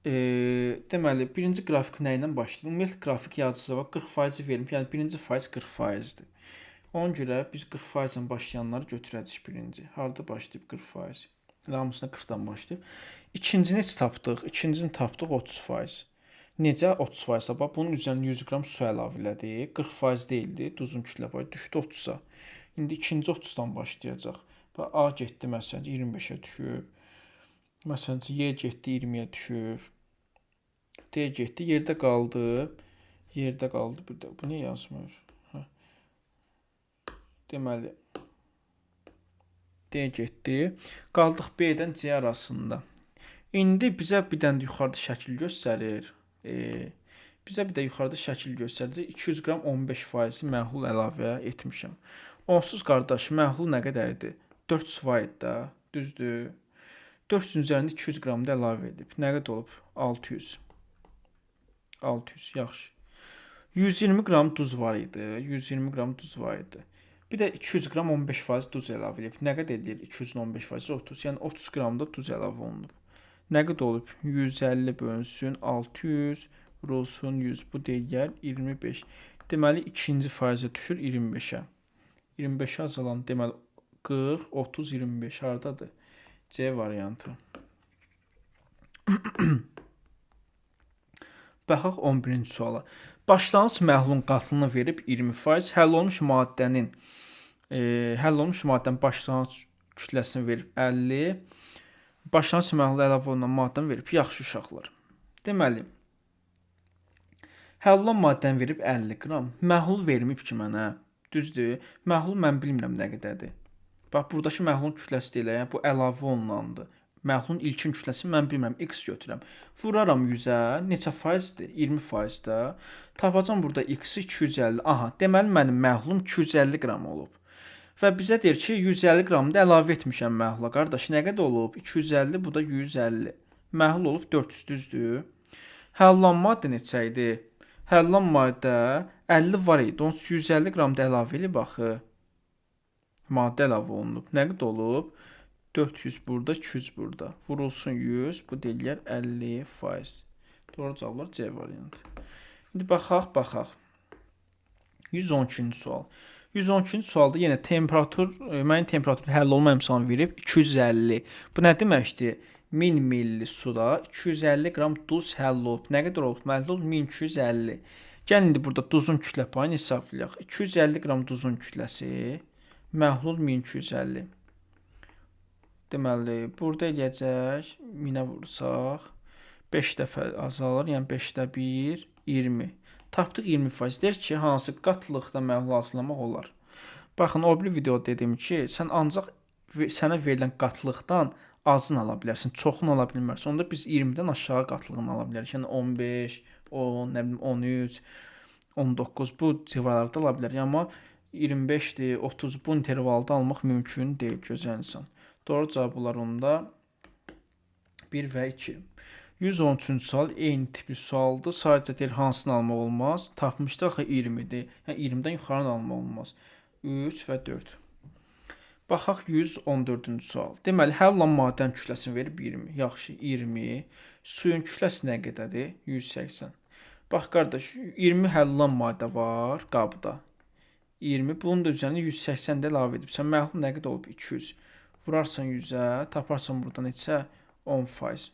Deməli, birinci qrafik nə ilə başlayır? Ümumiyyətlə qrafik yazısı var. 40% verilib. Yəni birinci faiz 40%-dir. Ona görə biz 40%-lə başlayanları götürəcəyik birinci. Harda başlayıb 40%? Hamısına 40-dan başlayıb. İkincini heç tapdıq. İkincini tapdıq 30%. Necə 30%? Bax, bunun üzərinə 100 qram su əlavə elədik. 40% deyildi. Duzun kütlə payı düşdü 30-a. İndi ikinci 30-dan başlayacaq. Bax, A getdi məsələn 25-ə düşüb. Məsələn, Y getdi 20-yə düşüb. D getdi, yerdə qaldı. Yerdə qaldı bir də. Bu niyə yazmır? Hə. Deməli, D getdi. Qaldıq B-dən C arasında. İndi bizə bir dənə yuxarıda şəkil göstərir. Bizə bir də yuxarıda şəkil göstərir. 200 qram 15% məhlul əlavə etmişəm. Onsuz qardaş, məhlul nə qədərdir? 400 var idi də, düzdür? 400-ün üzərində 200 qram da əlavə edib. Nə qədər olub? 600. 600, yaxşı. 120 qram duz var idi. 120 qram duz var idi. Bir də 200 qram 15% duz əlavə edib. Nə qədər edir? 200-ün 15% 30. Yəni 30 qram da duz əlavə olunub. Nə qədər olub? 150 bölünsün 600, vurulsun 100. Bu deyər 25. Deməli, ikinci faizə düşür 25-ə. 25-ə azalan deməli 40, 30, 25 hardadır? C variantı. Baxaq 11-ci suala. Başlanğıc məhlulun qatılını verib 20%, həll olmuş maddənin başlanğıc kütləsini verib 50, başlanğıc məhlulu əlavə olunan maddəni verib. Yaxşı uşaqlar. Deməli, həll olunan maddəni verib 50 qram. Məhlul verməyib ki mənə. Düzdür? Məhlul mən bilmirəm nə qədərdir. Bax, buradakı məhlulun kütləsi deyil, yəni bu əlavə olunandır. Məhlulun ilkin kütləsi mən bilmirəm, x götürürəm. Vuraram 100-ə, neçə faizdir? 20%-də. Tapacam burada x-i 250. Aha, deməli mənim məhlulum 250 qram olub. Və bizə deyir ki, 150 qram da əlavə etmişəm məhlula. Qardaş, nə qədər olub? 250, bu da 150. Məhlul olub 400, düzdür? Həll olunan maddə neçə idi? Həll olunan maddə 50 var idi. Onsuz 150 qram da əlavə edib baxı. Maddə əlavə olunub. Nə qədər olub? 400 burada, 200 burada. Vurulsun 100, bu deyilər 50%. Doğru cavablar C variantı. İndi baxaq. 112-ci sual. 112-ci sualda yenə mənim temperatur həll olma imkanı verib 250. Bu nə deməkdir? 1000 milli suda 250 qram duz həll olub. Nə qədər olub? Məhlul 1250. Gəlin indi burada duzun kütlə payını hesablayaq. 250 qram duzun kütləsi məhlul 1250. Deməli, burada eləyəcək 1000-ə vursaq 5 dəfə azalır, yəni 5-də 1, 20. Tapdıq 20%. Deyir ki, hansı qatlıqda məhlul hazırlamaq olar? Baxın, o bir videoda dedim ki, sən ancaq sənə verilən qatlıqdan azını ala bilərsən, çoxunu ala bilmərsən. Onda biz 20-dən aşağı qatlığını ala bilərik. Yəni 15, 10, nə bilim 13, 19 bu civarlarda ala bilərik. Amma 25-dir, 30 bu intervalda almaq mümkün deyil, gözəl insan. Doğru cavablar onda 1 və 2. 113-cü sual eyni tipli sualdır. Sadəcə deyir hansını almaq olmaz. Tapmışdı axı 20-dir. Yəni 20-dən yuxarı almaq olmaz. 3 və 4. Baxaq 114-cü sual. Deməli, həll olunan maddənin kütləsini verib 20. Yaxşı, 20. Suyun kütləsi nə qədərdir? 180. Bax qardaş, 20 həll olunan maddə var qabda. 20. Bunun da üzərinə 180 də əlavə edibsən. Məhlul nə qədər olub? 200. Vurarsan 100-ə, taparsan burada neçə? 10%.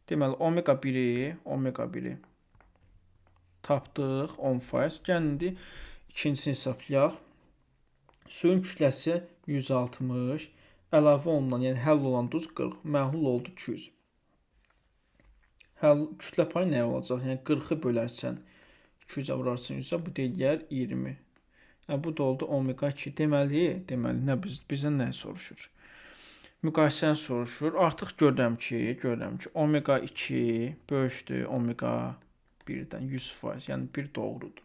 Deməli, omega 1-i tapdıq, 10%. Gəlin indi ikincisini hesablayaq. Suyun kütləsi 160, əlavə olunan, yəni həll olan duz 40, məhlul oldu 200. Kütlə payı nə olacaq? Yəni 40-ı bölərsən, 200-ə vurarsan 100-ə, bu deyir 20. Bu da oldu omega 2. Deməli nə bizdən nə soruşur? Müqayisəni soruşur. Artıq görürəm ki, omega 2 böyükdür omega 1-dən 100%, yəni 1 doğrudur.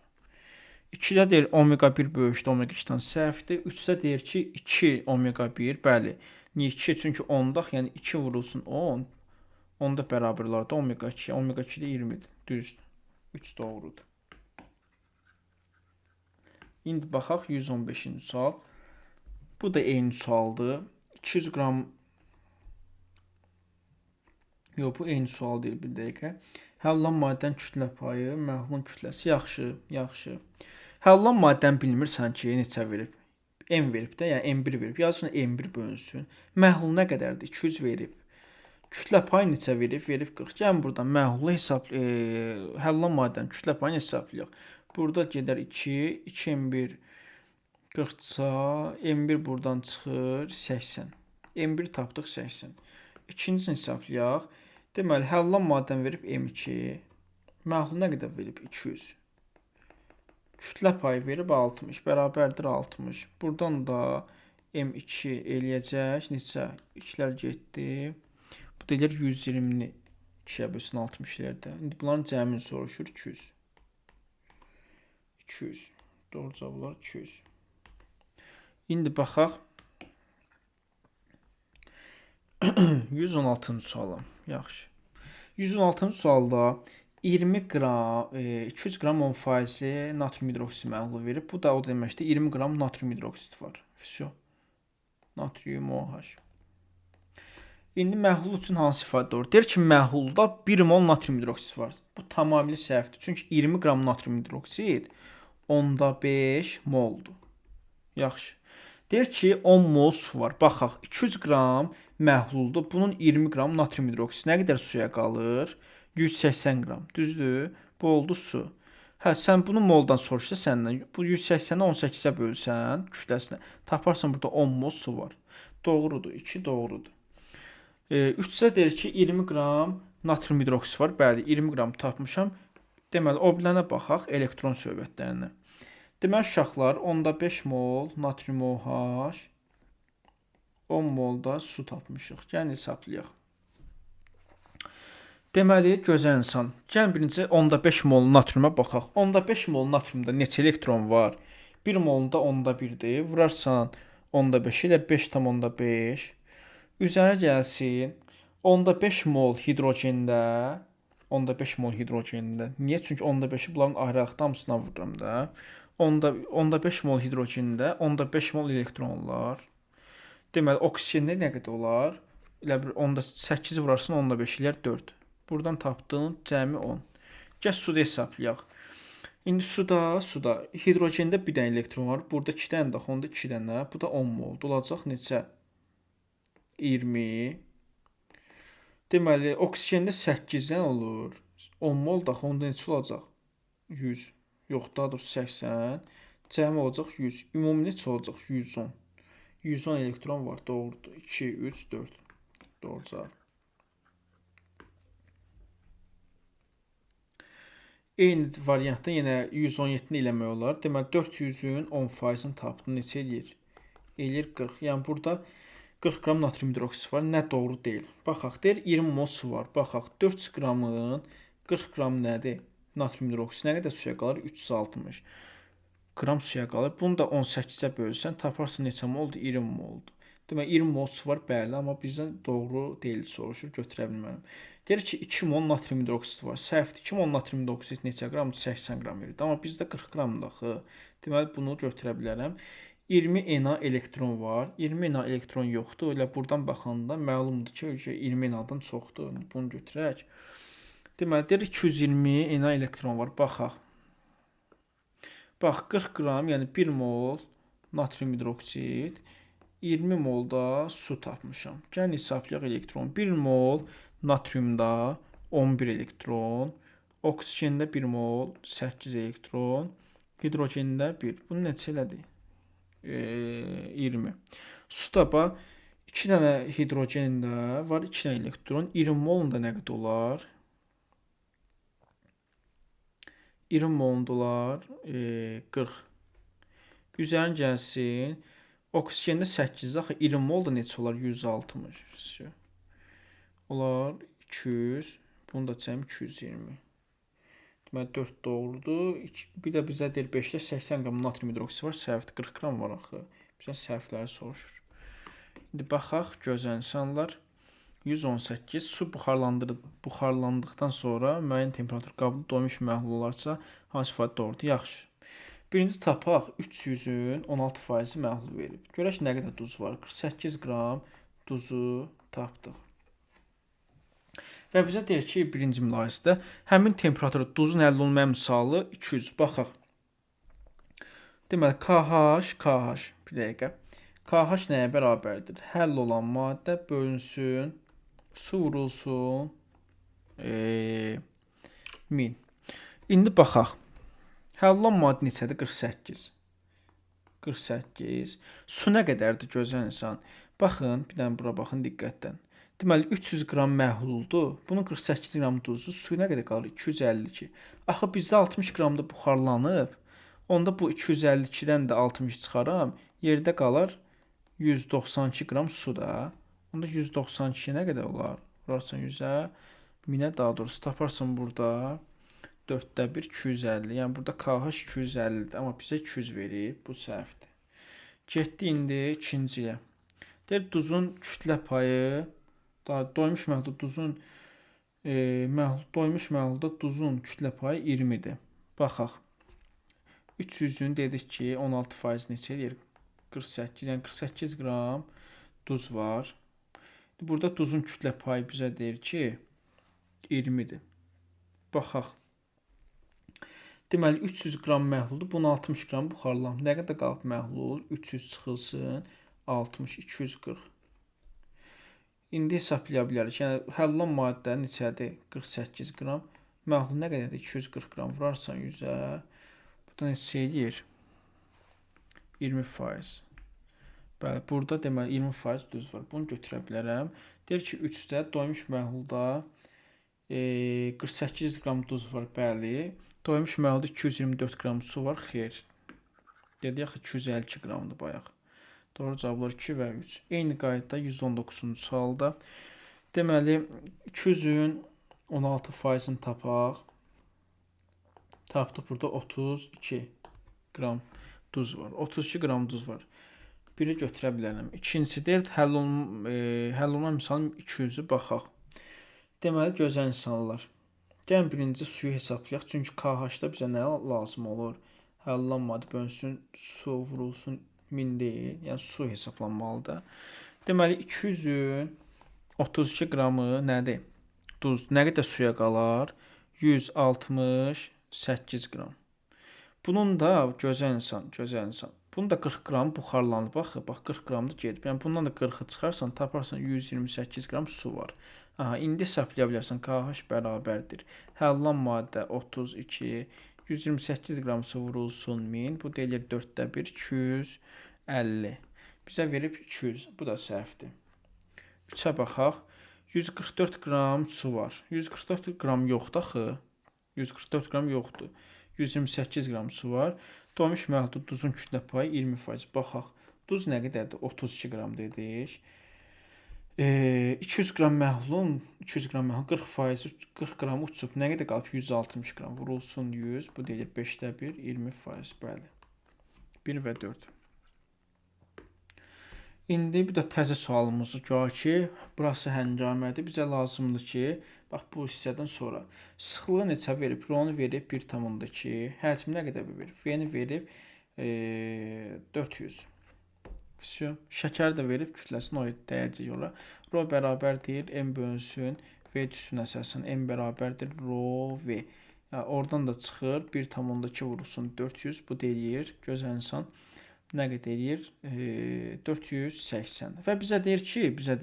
2-də deyir omega 1 böyükdür omega 2-dən səhvdir. 3-də deyir ki, 2 omega 1, bəli. Niyə 2? Çünki 10-daq, yəni 2 vurulsun 10. 10-da bərabərlərdə omega 2. Omega 2 də 20-dir. Düzdür. 3 doğrudur. İndi baxaq 115-ci sual. Bu da eyni sualdır. 200 qram Yox, bu eyni sual deyil, bir dəqiqə. Həll olunan maddənin kütlə payı, məhlulun kütləsi. Yaxşı. Həll olunan maddəni bilmirsən ki, neçə verib? M verib də, yəni M1 verib. Yazırsan M1 bölünsün. Məhlul nə qədərdir? 200 verib. Kütlə payı neçə verib? Verib 40. Gəlin buradan məhlulu həll olunan maddənin kütlə payını hesablayaq. Burada gedər 2, 2M1 40-ca, M1 buradan çıxır 80. M1 tapdıq 80. İkincisini hesablayaq. Deməli, həll olunan maddəni verib M2. Məhlul nə qədər verib? 200. Kütlə payı verib 60. Bərabərdir 60. Buradan da M2 eləyəcək. Neçə? 2-lər getdi. Bu da eləyir 120-ni 2-yə bölsün 60-lərdə. İndi bunların cəmini soruşur 200. 200. Doğru cavab olar 200. İndi baxaq 116-cı suala. Yaxşı. 116-cı sualda 20 qram, 200 qram 10% natrium hidroksidi məhlulu verib. Bu da o deməkdir 20 qram natrium hidroksidi var. Vəsə. Natrium OH. İndi məhlul üçün hansı ifadə doğru? Deyir ki, məhlulda 1 mol natrium hidroksidi var. Bu tamamilə səhvdir. Çünki 20 qram natrium hidroksid 10^5 moldur. Yaxşı. Deyir ki, 10 mol su var. Baxaq, 200 qram məhluldur. Bunun 20 qram natrium hidroksidi nə qədər suya qalır? 180 qram. Düzdür? Bu oldu su. Sən bunu moldan soruşsa səndən, bu 180-i 18-ə bölsən kütləsinə, taparsan burada 10 mol su var. Doğrudur, 2 doğrudur. 3-də deyir ki, 20 qram natrium hidroksidi var. Bəli, 20 qram tapmışam. Deməli, o bilənə baxaq, elektron söhbətlərinə. Deməli, uşaqlar, 10^5 mol natrium OH, 10 mol da su tapmışıq. Gəlin hesablayaq. Deməli, gözəl insan. Gəlin birinci 10^5 mol natriuma baxaq. 10^5 mol natriumda neçə elektron var? 1 molunda 10^1-dir. Vurarsan 10^5 ilə 5,5. Üzərinə gəlsin 10^5 mol hidrogenda. 10^5 mol hidrogenda. Niyə? Çünki 10^5-i bunların ayrı-ayrı hamısına vururam da. 10^5 mol hidrogenda 10^5 mol elektronlar. Deməli, oksigenda nə qədər olar? Elə bir 8 vurarsın 10^5 ilə 4. Buradan tapdığın cəmi 10. Gəl suda hesablayaq. İndi suda hidrogenda bir dənə elektron var. Burada 2 dənə də, onda 2 dənə. Bu da 10 mol. Olacaq neçə? 20. Deməli, oksigenda 8-dən olur. 10 mol da, onda neçə olacaq? 100. Yox, daha doğrusu 80. Cəmi olacaq 100. Ümumi neçə olacaq? 110. 110 elektron var. Doğrudur. 2, 3, 4. Doğru cavab. Eyni variantda yenə 117-ni eləmək olar. Deməli, 400-ün 10%-ni tapdın. Neçə eləyir? Eləyir 40. Yəni, burada 40 qram natrium hidroksidi var. Nə doğru deyil. Baxaq, deyir 20 mol su var. Baxaq, 400 qramın 40 qram nədir? Natrium hidroksidi nə qədər suya qalır? 360 qram suya qalır. Bunu da 18-ə bölsən, taparsın neçə moldur? 20 moldur. Demək, 20 mol su var, bəli, amma bizdən doğru deyil soruşur, götürə bilmərəm. Deyir ki, 2 mol natrium hidroksidi var. Səhvdir. 2 mol natrium hidroksidi neçə qramdır? 80 qram verir. Amma bizdə 40 qramdır axı. Deməli, bunu götürə bilərəm. 20 Na elektron var. 20 Na elektron yoxdur. Elə buradan baxanda məlumdur ki, 20 Na'dan çoxdur. Bunu götürək. Deməli, deyir 220 Na elektron var. Baxaq. Bax, 40 qram, yəni 1 mol natrium hidroksid, 20 mol da su tapmışam. Gəlin hesablayaq elektron. 1 mol natriumda 11 elektron, oksigenda 1 mol 8 elektron, hidrogenda 1. Bu neçə elədir? 20. Suda bax 2 dənə hidrogenda var, 2 dənə elektron. 20 molunda nə qədər olar? 20 molunda olar 40. Üzərin gəlsin. Oksigende 8, axı 20 molda neçə olar? 160. Olar 200. Bunu da cəm 220. Deməli 4 doğrudur. Bir də bizə deyir 5-də 80 qram natrium hidroksid var. Səhvdir. 40 qram var axı. Bizdən səhvləri soruşur. İndi baxaq gözəl insanlar. 118 su buxarlandıqdan sonra müəyyən temperatur qabında doymuş məhlul olarsa hansı ifadə doğrudur? Yaxşı. Birinci tapaq 300-ün 16% məhlul verib. Görək nə qədər duz var? 48 qram duzu tapdıq. Və bizə deyir ki, birinci mülahizədə həmin temperaturda duzun əldə olunma misalı 200. Baxaq. Deməli, KH, bir dəqiqə. KH nəyə bərabərdir? Həll olan maddə bölünsün, su vurulsun 1000. İndi baxaq. Həll olan maddə neçədir? 48. 48. Su nə qədərdir gözəl insan? Baxın, bir dənə bura baxın diqqətdən. Deməli 300 qram məhluldur. Bunun 48 qram duzu, su nə qədər qalır? 252. Axı bizdə 60 qramda buxarlanıb. Onda bu 252-dən də 60 çıxaram. Yerdə qalar 192 qram su da. Onda 192 nə qədər olar? Vurarsan 100-ə, 1000-ə daha doğrusu taparsan burada 4də 1 250. Yəni burada KH 250-dir, amma bizə 200 verib. Bu səhvdir. Getdi indi ikinciyə. Deyir duzun kütlə payı, doymuş məhlulda duzun kütlə payı 20-dir. Baxaq. 300-ün dedik ki 16% neçə edir? 48. Yəni 48 qram duz var. Burada duzun kütlə payı bizə deyir ki 20-dir. Baxaq. Deməli 300 qram məhluldur. Bunun 60 qram buxarlanıb. Nə qədər qalıb məhlul? 300 çıxılsın 60 240. İndi hesablaya bilərik. Yəni həll olunan maddə neçədir? 48 qram. Məhlul nə qədərdir? 240 qram. Vurarsan 100-ə. Burada neçə edir? 20%. Bəli, burada deməli 20% duz var. Bunu götürə bilərəm. Deyir ki, 3-də doymuş məhlulda 48 qram duz var. Bəli. Doymuş məhlulda 224 qram su var. Xeyr. Dedik axı 252 qramdır bayaq. Doğru cavablar 2 və 3. Eyni qaydada 119-cu sualda. Deməli 200-ün 16%-ni tapaq. Tapdıq burada 32 qram duz var. 32 qram duz var. Biri götürə bilərəm. İkincisi deyil, həll olunma misalım 200-ü baxaq. Deməli gözəl insanlar. Gəlin birinci suyu hesablayaq. Çünki KH-da bizə nə lazım olur? Həll olunan maddə bölünsün, su vurulsun 1000 deyil. Yəni su hesablanmalıdır. Deməli 200-ün 32 qramı nədir? Duz. Nə qədər suya qalar? 168 qram. Bunun da gözəl insan. Bunun da 40 qram buxarlanıb. Bax 40 qram da gedib. Yəni bundan da 40-ı çıxarsan, taparsan 128 qram su var. Aha, indi hesablaya bilərsən. KH bərabərdir. Həll olunan maddə 32, 128 qram su vurulsun 1000. Bu deyilir 4də 1 250. Bizə verib 200. Bu da səhvdir. 3-ə baxaq. 144 qram su var. 144 qram yoxdur axı. 144 qram yoxdur. 128 qram su var. Doymuş məhlulda duzun kütlə payı 20%. Baxaq. Duz nə qədərdir? 32 qram dedik. 200 qram məhlulun 40%, 40 qram uçub. Nə qədər qalıb? 160 qram. Vurulsun 100. Bu deyilir 5də 1 20%. Bəli. 1 və 4. İndi bir də təzə sualımızı görək ki, burası həngamədir. Bizə lazımdır ki, bax bu hissədən sonra sıxlığı neçə verib? Rho-nu verib 1,2. Həcmi nə qədər verib? V-ni verib 400. Vəsiyo. Şəkər də verib, kütləsini o dəyəcək ora. Rho bərabərdir, M bölünsün, V düşsün əsasən, M bərabərdir, Rho V. Yəni, oradan da çıxır, 1,2 vurulsun 400, bu deyir, gözəl insan. Nə qədər edir? 480. Və bizə deyir ki, bizə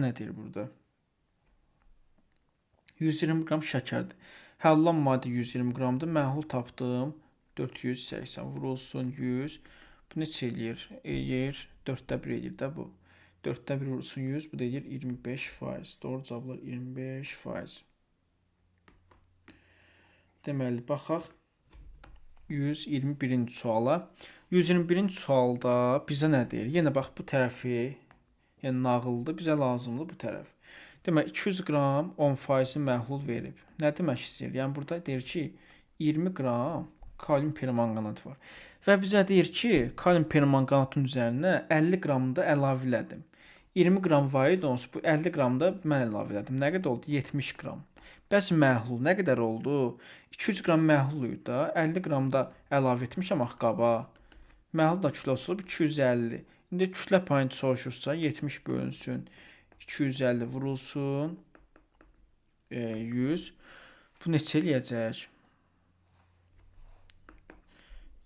nə deyir burada? 120 qram şəkərdir. Həll olunan maddə 120 qramdır. Məhlul tapdım. 480 vurulsun 100. Bu neçə eləyir? 4də 1 eləyir də bu. 4də 1 vurulsun 100. Bu da eləyir 25%. Doğru cavablar 25%. Deməli, baxaq. 121-ci suala. 121-ci sualda bizə nə deyir? Yenə bax bu tərəfi, yəni nağıldır, bizə lazımdır bu tərəf. Demək 200 qram 10% məhlul verib. Nə demək istəyir? Yəni burada deyir ki, 20 qram kalium permanganat var. Və bizə deyir ki, kalium permanganatın üzərinə 50 qramını da əlavə elədim. 20 qram var idi, onsuz bu 50 qram da mən əlavə elədim. Nə qədər oldu? 70 qram. Bəs məhlul nə qədər oldu? 200 qram məhlul idi da, 50 qram da əlavə etmişəm axı qaba. Məhlul da kütləsi olub 250. İndi kütlə payını soruşursa 70 bölünsün 250 vurulsun 100. Bu neçə eləyəcək?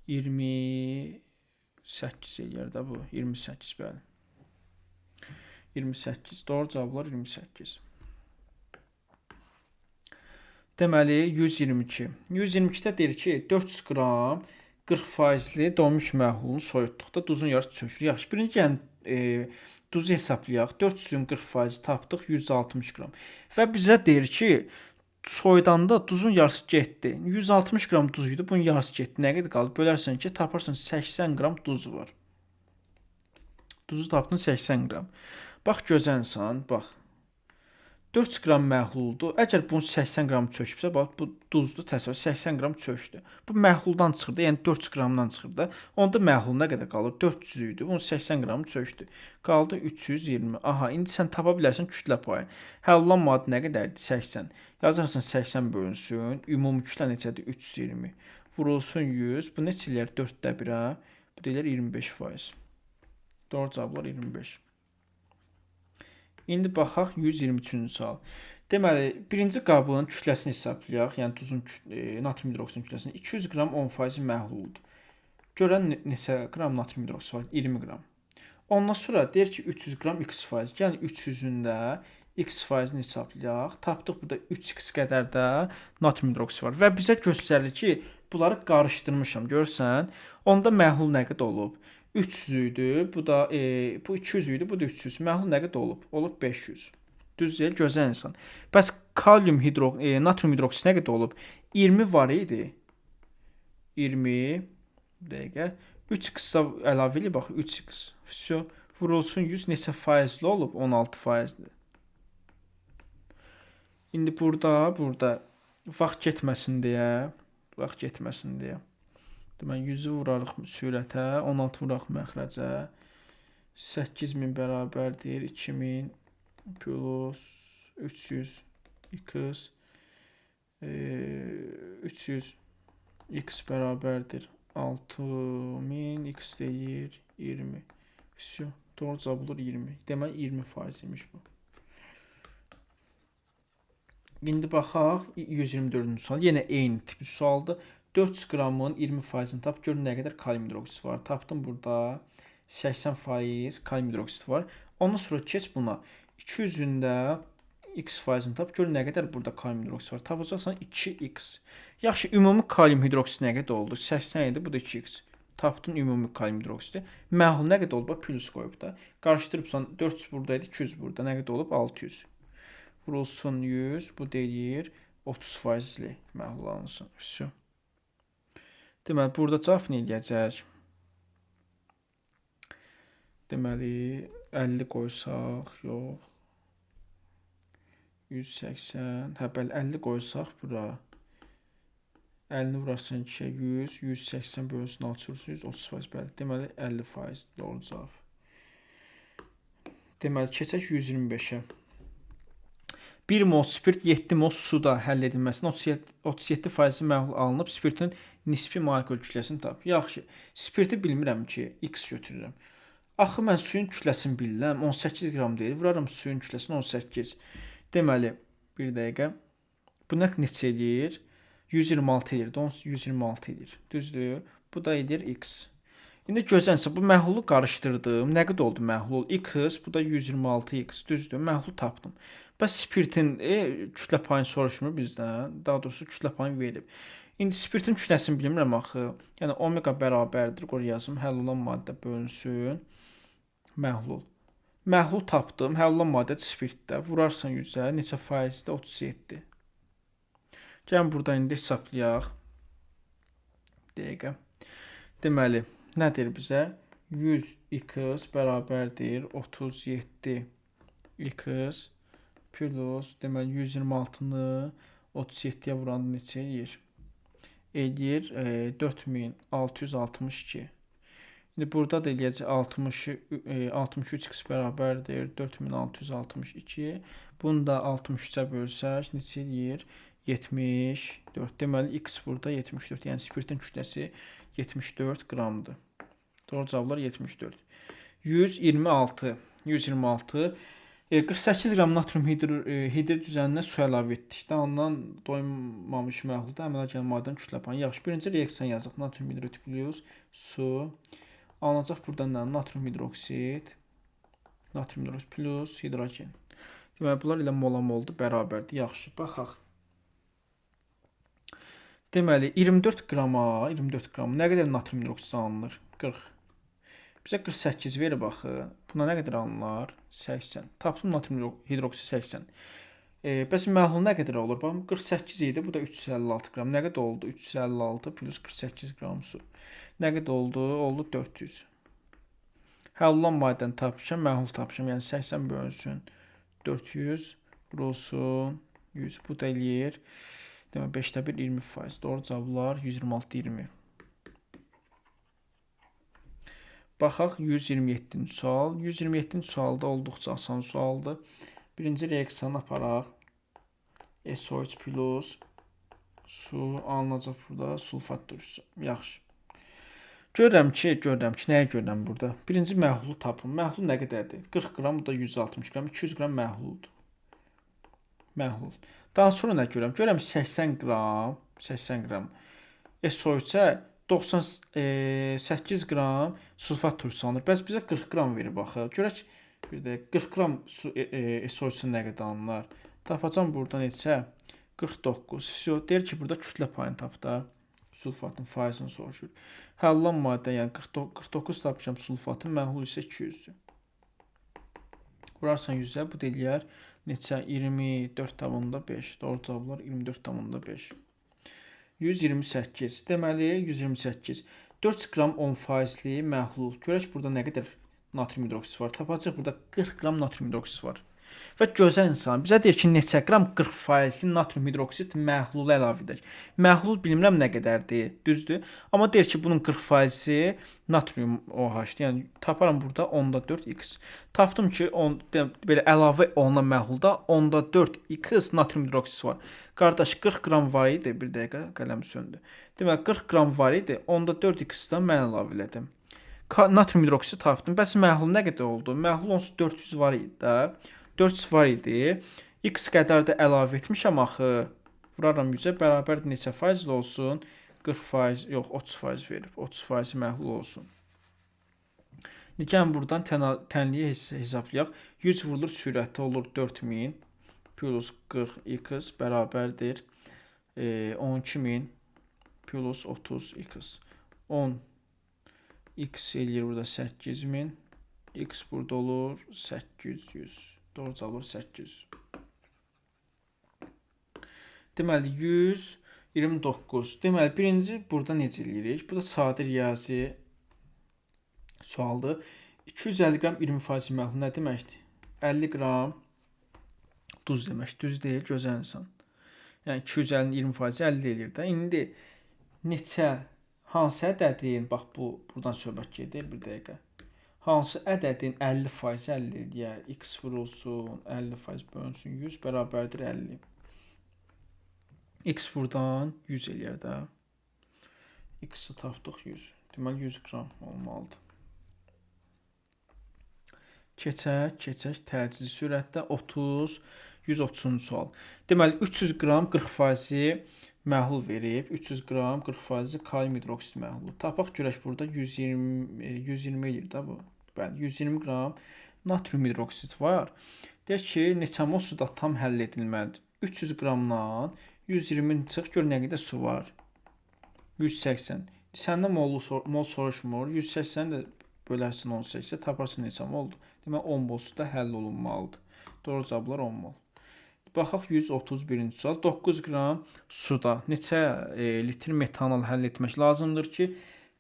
28 eləyər də bu. 28 bəli. 28. Doğru cavablar 28. Deməli 122. 122-də deyir ki, 400 qram 40%li donmuş məhlulunu soyutduqda duzun yarısı çökür. Yaxşı, birinci yəni duzu hesablayaq. 400-ün 40% tapdıq 160 qram. Və bizə deyir ki, soyudanda duzun yarısı getdi. 160 qram duz idi, bunun yarısı getdi. Nə qədər qaldı? Bölərsən ki, taparsan 80 qram duz var. Duzu tapdın 80 qram. Bax gözənsən, bax. 400 qram məhluldur. Əgər bunun 80 qram çökübsə, bax bu duzlu təsəvvür 80 qram çökdü. Bu məhluldan çıxırdı, yəni 400 qramdan çıxırdı. Onda məhlul nə qədər qalır? 400 idi. Bunun 80 qramı çökdü. Qaldı 320. Aha, indi sən tapa bilərsən kütlə payını. Həll olunan maddə nə qədərdir? 80. Yazarsan 80 bölünsün. Ümumi kütlə neçədir? 320. Vurulsun 100. Bu neçə eləyər? 4də 1-ə. Bu deyilər 25%. Doğru cavablar 25. İndi baxaq 123-cü sual. Deməli, birinci qabın kütləsini hesablayaq. Yəni duzun natrium hidroksidin kütləsini 200 qram 10% məhluldur. Görən neçə qram natrium hidroksid var? 20 qram. Ondan sonra deyir ki, 300 qram x faiz. Yəni 300-ün də x faizini hesablayaq. Tapdıq burada 3x qədər də natrium hidroksid var və bizə göstərilir ki, bunları qarışdırmışam. Görürsən? Onda məhlul nə qədər olub? 300 idi, bu da bu 200 idi, bu da 300. Məhlul nə qədər olub? Olub 500. Düz deyil, gözəl insan. Bəs natrium hidroksid nə qədər olub? 20 var idi. 20 dəqiqə 3x əlavə elə bax 3x. Vəsə vurulsun 100 neçə faizli olub? 16%-dir. İndi burada vaxt getməsin deyə, demək 100-ü vurarıq sürətə, 16 vuraq məxrəcə. 8000 bərabərdir 2000 plus 300 x 300 x bərabərdir 6000 x deyir 20. Vəsə doğru cavab olur 20. Demək 20% imiş bu. İndi baxaq 124-cü sual. Yenə eyni tipli sualdır. 400 qramın 20%-ni tap, gör nə qədər kalium hidroksid var. Tapdım burada 80% kalium hidroksid var. Ondan sonra keç buna. 200-ün də x faizini tap, gör nə qədər burada kalium hidroksid var. Tapacaqsan 2x. Yaxşı, ümumi kalium hidroksid nə qədər oldu? 80 idi, bu da 2x. Tapdın ümumi kalium hidroksidi. Məhlul nə qədər olub? Bax, plus qoyub da. Qarışdırıbsan 400 buradaydı, 200 burada. Nə qədər olub? 600. Vurulsun 100, bu deyir 30%li məhlul alınsın. Vəsə. Deməli, burada cavab nə eləyəcək? Deməli, 50 qoysaq, yox. 180, hə, bəli, 50 qoysaq bura. 50-ni vurarsan 2-yə 100, 180 bölünsün 6 vursun 130%, bəli. Deməli, 50% doğru cavab. Deməli, keçək 125-ə. 1 mol spirt 7 mol suda həll edilməsində 37% məhlul alınıb, spirtin nisbi molekul kütləsini tap. Yaxşı, spirti bilmirəm ki, x götürürəm. Axı mən suyun kütləsini bilirəm, 18 qram deyil, vuraram suyun kütləsini 18. Deməli, bir dəqiqə, bu neçə edir? 126 edir, 126 edir, düzdür? Bu da edir x. İndi gözənsə, bu məhlulu qarışdırdım. Nə qədər oldu məhlul? X, bu da 126x, düzdür? Məhlul tapdım. Bəs spirtin kütlə payını soruşmur bizdən. Daha doğrusu kütlə payını verib. İndi spirtin kütləsini bilmirəm axı. Yəni omega bərabərdir, qoy yazım. Həll olunan maddə bölünsün. Məhlul. Məhlul tapdım. Həll olunan maddə spirtdə. Vurarsan 100-ə, neçə faizdə? 37. Gəlin burada indi hesablayaq. Bir dəqiqə. Deməli, nədir bizə? 100x bərabərdir 37x plus, deməli 126-nı 37-yə vuranda neçə eləyir? Eləyir 4662. İndi burada da eləyəcək 63x bərabərdir 4662. Bunu da 63-ə bölsək neçə eləyir? 74. Deməli x burada 74. Yəni spiritin kütləsi 74 qramdır. Doğru cavablar 74. 126. 48 qram natrium hidr düzəninə su əlavə etdik. Daha ondan doymamış məhlulda əmələ gələn maddənin kütlə payı. Yaxşı, birinci reaksiya yazıq. Natrium hidrit plus su. Alınacaq buradan da natrium hidroksid plus hidrogen. Deməli, bunlar ilə mola-moldur, bərabərdir. Yaxşı, baxaq. Deməli, 24 qram nə qədər natrium hidroksid alınır? 40. Bizə 48 verir baxı. Buna nə qədər alınır? 80. Tapdım natrium hidroksid 80. Bəs məhlul nə qədər olur? Baxın, 48 idi, bu da 356 qram. Nə qədər oldu? 356 plus 48 qram su. Nə qədər oldu? Oldu 400. Həll olan maddəni tapmışam, məhlul tapmışam. Yəni 80 bölünsün 400 vurulsun 100. Bu da eləyir. Demək 5-də 1 20%. Doğru cavablar 126 20. Baxaq 127-ci sual. 127-ci sualda olduqca asan sualdır. Birinci reaksiyanı aparaq. SO3 plus su alınacaq burada sulfat turşusu. Yaxşı. Görürəm ki, nəyə görürəm burada? Birinci məhlulu tapın. Məhlul nə qədərdir? 40 qram, bu da 160 qram, 200 qram məhluldur. Məhlul. Daha sonra nə görürəm? Görürəm 80 qram. SO3-ə 98 qram sulfat turşusu alınır. Bəs bizə 40 qram verir baxı. Görək bir də 40 qram SO3-ün nə qədər alınır? Tapacam buradan neçə? 49. Deyir ki, burada kütlə payını tap da. Sulfatın faizini soruşur. Həll olan maddə, yəni 49 tapmışam sulfatın, məhlul isə 200-dür. Vurarsan 100-ə, bu da eləyər neçə? 24,5. Doğru cavablar 24,5. 128. Deməli, 128. 400 qram 10%li məhlul. Görək burada nə qədər natrium hidroksid var. Tapacaq burada 40 qram natrium hidroksid var. Və gözəl insan bizə deyir ki, neçə qram 40% natrium hidroksid məhlulu əlavə edək. Məhlul bilmirəm nə qədərdir, düzdür? Amma deyir ki, bunun 40%-i natrium OH-dir. Yəni taparam burada 10/4x. Tapdım ki, belə əlavə olunan məhlulda 10/4x natrium hidroksid var. Qardaş 40 qram var idi, bir dəqiqə qələm söndü. Deməli 40 qram var idi, 10/4x-dan mən əlavə elədim. Natrium hidroksid tapdım. Bəs məhlul nə qədər oldu? Məhlul onsuz 400 var idi də. 400 var idi. X qədər də əlavə etmişəm axı. Vuraram 100-ə bərabər neçə faizli olsun? 40%, yox 30% verib. 30% məhlul olsun. Gəlin buradan tənliyi hesablayaq. 100 vurulur sürəti olur 4000 plus 40x bərabərdir 12000 plus 30x. 10x eləyir burada 8000. X burada olur 800. Doğru cavab olur 800. Deməli 129. Deməli birinci burada necə eləyirik? Bu da sadə riyazi sualdır. 250 qram 20% məhlul nə deməkdir? 50 qram duz demək. Düz deyil, gözəl insan. Yəni 250-nin 20% 50 eləyir də. İndi neçə, hansı ədədin, bax bu buradan söhbət gedir bir dəqiqə. Hansı ədədin 50% 50 eləyər? X vurulsun 50% bölünsün 100 bərabərdir 50. X buradan 100 eləyər də. X-i tapdıq 100. Deməli 100 qram olmalıdır. Keçək təcili sürətdə 130-cu sual. Deməli 300 qram 40% məhlul verib, 300 qram 40% kalium hidroksid məhlulu. Tapaq görək burada 120 eləyir də bu. Bəli, 120 qram natrium hidroksid var. Deyək ki, neçə mol suda tam həll edilməlidir. 300 qramdan 120 çıx, gör nə qədər su var. 180. Səndən mol soruşmur. 180 də bölərsin 18-ə, taparsın neçə moldur. Demək 10 mol suda həll olunmalıdır. Doğru cavablar 10 mol. Baxaq 131-ci sual. 9 qram suda neçə litr metanol həll etmək lazımdır ki,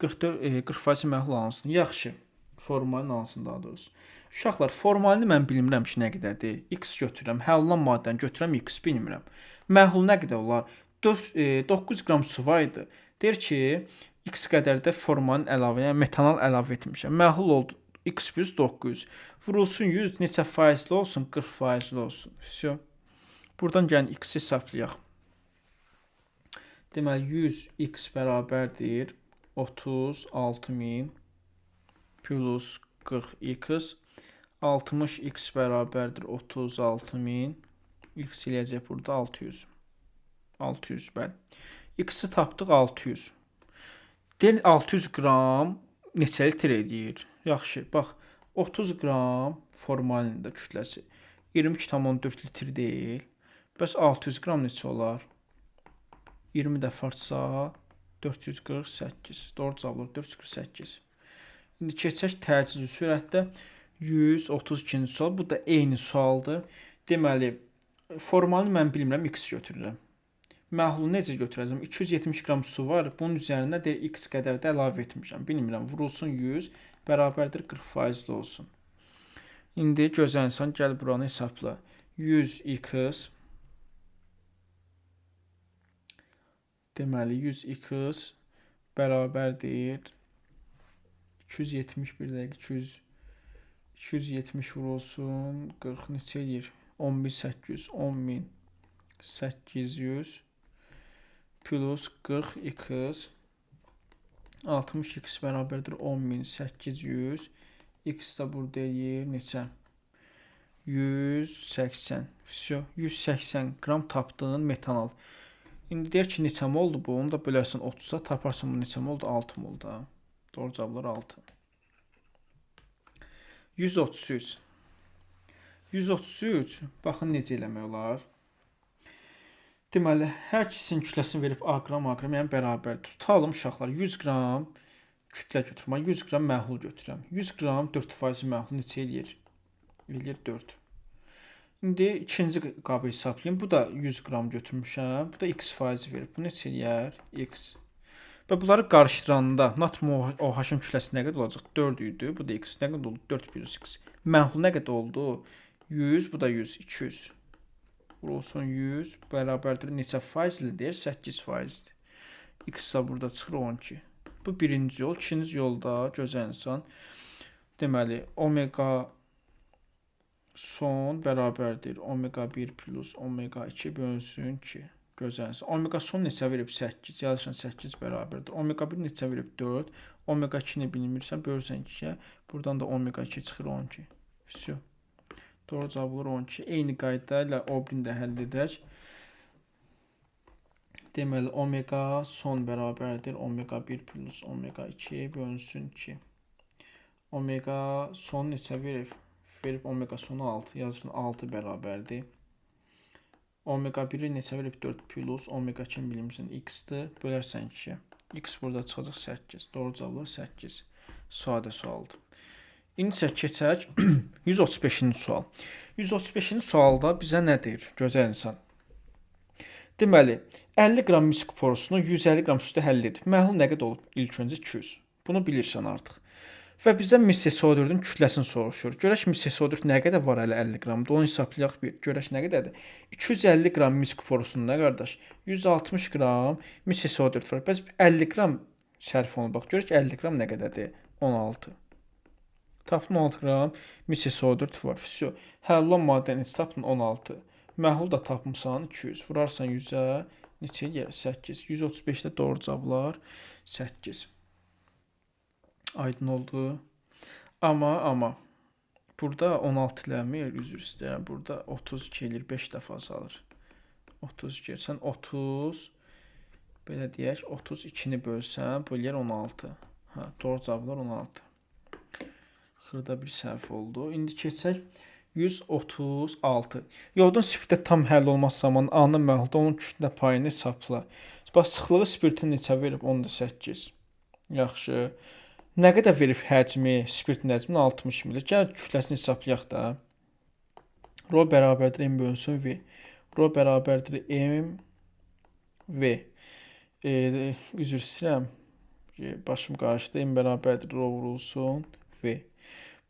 40% məhlul alınsın? Yaxşı. Formalin alınsın daha doğrusu. Uşaqlar, formalini mən bilmirəm ki, nə qədərdir. X götürürəm, həll olunan maddəni götürürəm, X bilmirəm. Məhlul nə qədər olar? 9 qram su var idi. Deyir ki, X qədər də formalin əlavə, yəni metanol əlavə etmişəm. Məhlul oldu X plus 900. Vurulsun 100, neçə faizli olsun? 40 faizli olsun. Всё. Buradan gəlin X-i hesablayaq. Deməli, 100X bərabərdir 36.000 plus 40X. 60X bərabərdir 36.000. X eləyəcək burada 600. 600 bəli. X-i tapdıq 600. Deyil 600 qram neçə litr edir? Yaxşı, bax 30 qram formalinin də kütləsi 22,4 litr deyil. Bəs 600 qram neçə olar? 20 dəfə artsa 448. Doğru cavab olur 448. İndi keçək təcili sürətdə 132-ci sual. Bu da eyni sualdır. Deməli, formalini mən bilmirəm, X götürürəm. Məhlulu necə götürəcəm? 270 qram su var. Bunun üzərinə də X qədər də əlavə etmişəm. Bilmirəm. Vurulsun 100 bərabərdir 40% olsun. İndi gözənsən gəl buranı hesabla. 100X deməli 100X bərabərdir 270 bir dəqiqə 270 vurulsun 40 neçə edir? 10800 10800 plus 40X 60X bərabərdir 10800 X da burada eləyir neçə? 180. Всё, 180 qram tapdığın metanol. İndi deyir ki, neçə moldur bu? Onu da bölərsən 30-a, taparsan bu neçə moldur? 6 moldur. Doğru cavablar 6. 133. 133. Baxın necə eləmək olar? Deməli, hər ikisinin kütləsini verib A qram, yəni bərabər. Tutalım uşaqlar, 100 qram kütlə götürürəm, 100 qram məhlul götürürəm. 100 qram 4% məhlul neçə eləyir? Eləyir 4. İndi ikinci qabı hesablayayım. Bu da 100 qram götürmüşəm. Bu da X faizi verib. Bu neçə eləyər? X. Və bunları qarışdıranda natrium OH-ın kütləsi nə qədər olacaq? 4 idi. Bu da X. Nə qədər oldu? 4 plus X. Məhlul nə qədər oldu? 100. Bu da 100. 200. Olsun 100 bərabərdir. Neçə faizlidir? 8%. X isə burada çıxır 12. Bu birinci yol. İkinci yolda gözənsən. Deməli, omega son bərabərdir. Omega 1 plus omega 2 bölünsün 2. Gözənsən. Omega son neçə verib? 8. Yazırsan 8 bərabərdir. Omega 1 neçə verib? 4. Omega 2-ni bilmirsən. Bölürsən 2-yə. Buradan da omega 2 çıxır 12. Всё. Doğru cavab olur 12. Eyni qayda ilə O1-ni də həll edək. Deməli, omega son bərabərdir. Omega 1 plus omega 2 bölünsün 2. Omega son neçə verib? Verib omega sonu 6. Yazırsan 6 bərabərdir. Omega 1-i neçə verib? 4 plus omega 2-ni bilmirsən X-dir. Bölərsən 2-yə. X burada çıxacaq 8. Doğru cavab olur 8. Sadə sualdır. İndi isə keçək 135-ci sual. 135-ci sualda bizə nə deyir? Gözəl insan. Deməli, 50 qram mis kuporusunu 150 qram suda həll edib. Məhlul nə qədər olub? İlk öncə 200. Bunu bilirsən artıq. Və bizdən mis SO4-ün kütləsini soruşur. Görək mis SO4 nə qədər var hələ 50 qramda? Onu hesablayaq bir. Görək nə qədərdir? 250 qram mis kuporusunda nə qardaş? 160 qram mis SO4 var. Bəs 50 qram sərf olunur. Bax, görək 50 qram nə qədərdir? 16. Tapdın 16 qram mis SO4 var. Всё. Həll olunan maddəni tapdın 16. Məhlul da tapmısan 200. Vurarsan 100-ə neçə gəlir? 8. 135-də doğru cavablar 8. Aydın oldu. Amma burada 16 eləmir, üzr istəyirəm. Burada 32 eləyir, 5 dəfə azalır. 32 sən 30 belə deyək, 32-ni bölsən, bu eləyir 16. Hə, doğru cavablar 16. Xırda bir səhv oldu. İndi keçək 136. Yodun spirtdə tam həll olmaz zaman A-nın məhlulda onun kütlə payını hesabla. Bax, sıxlığı spirtin neçə verib? 18. Yaxşı. Nə qədər verib həcmi? Spirtin həcmini 60 ml. Gəl kütləsini hesablayaq da. Rho bərabərdir M bölünsün V. Rho bərabərdir M V. Üzr istəyirəm. Başım qarışdı. M bərabərdir rho vurulsun V.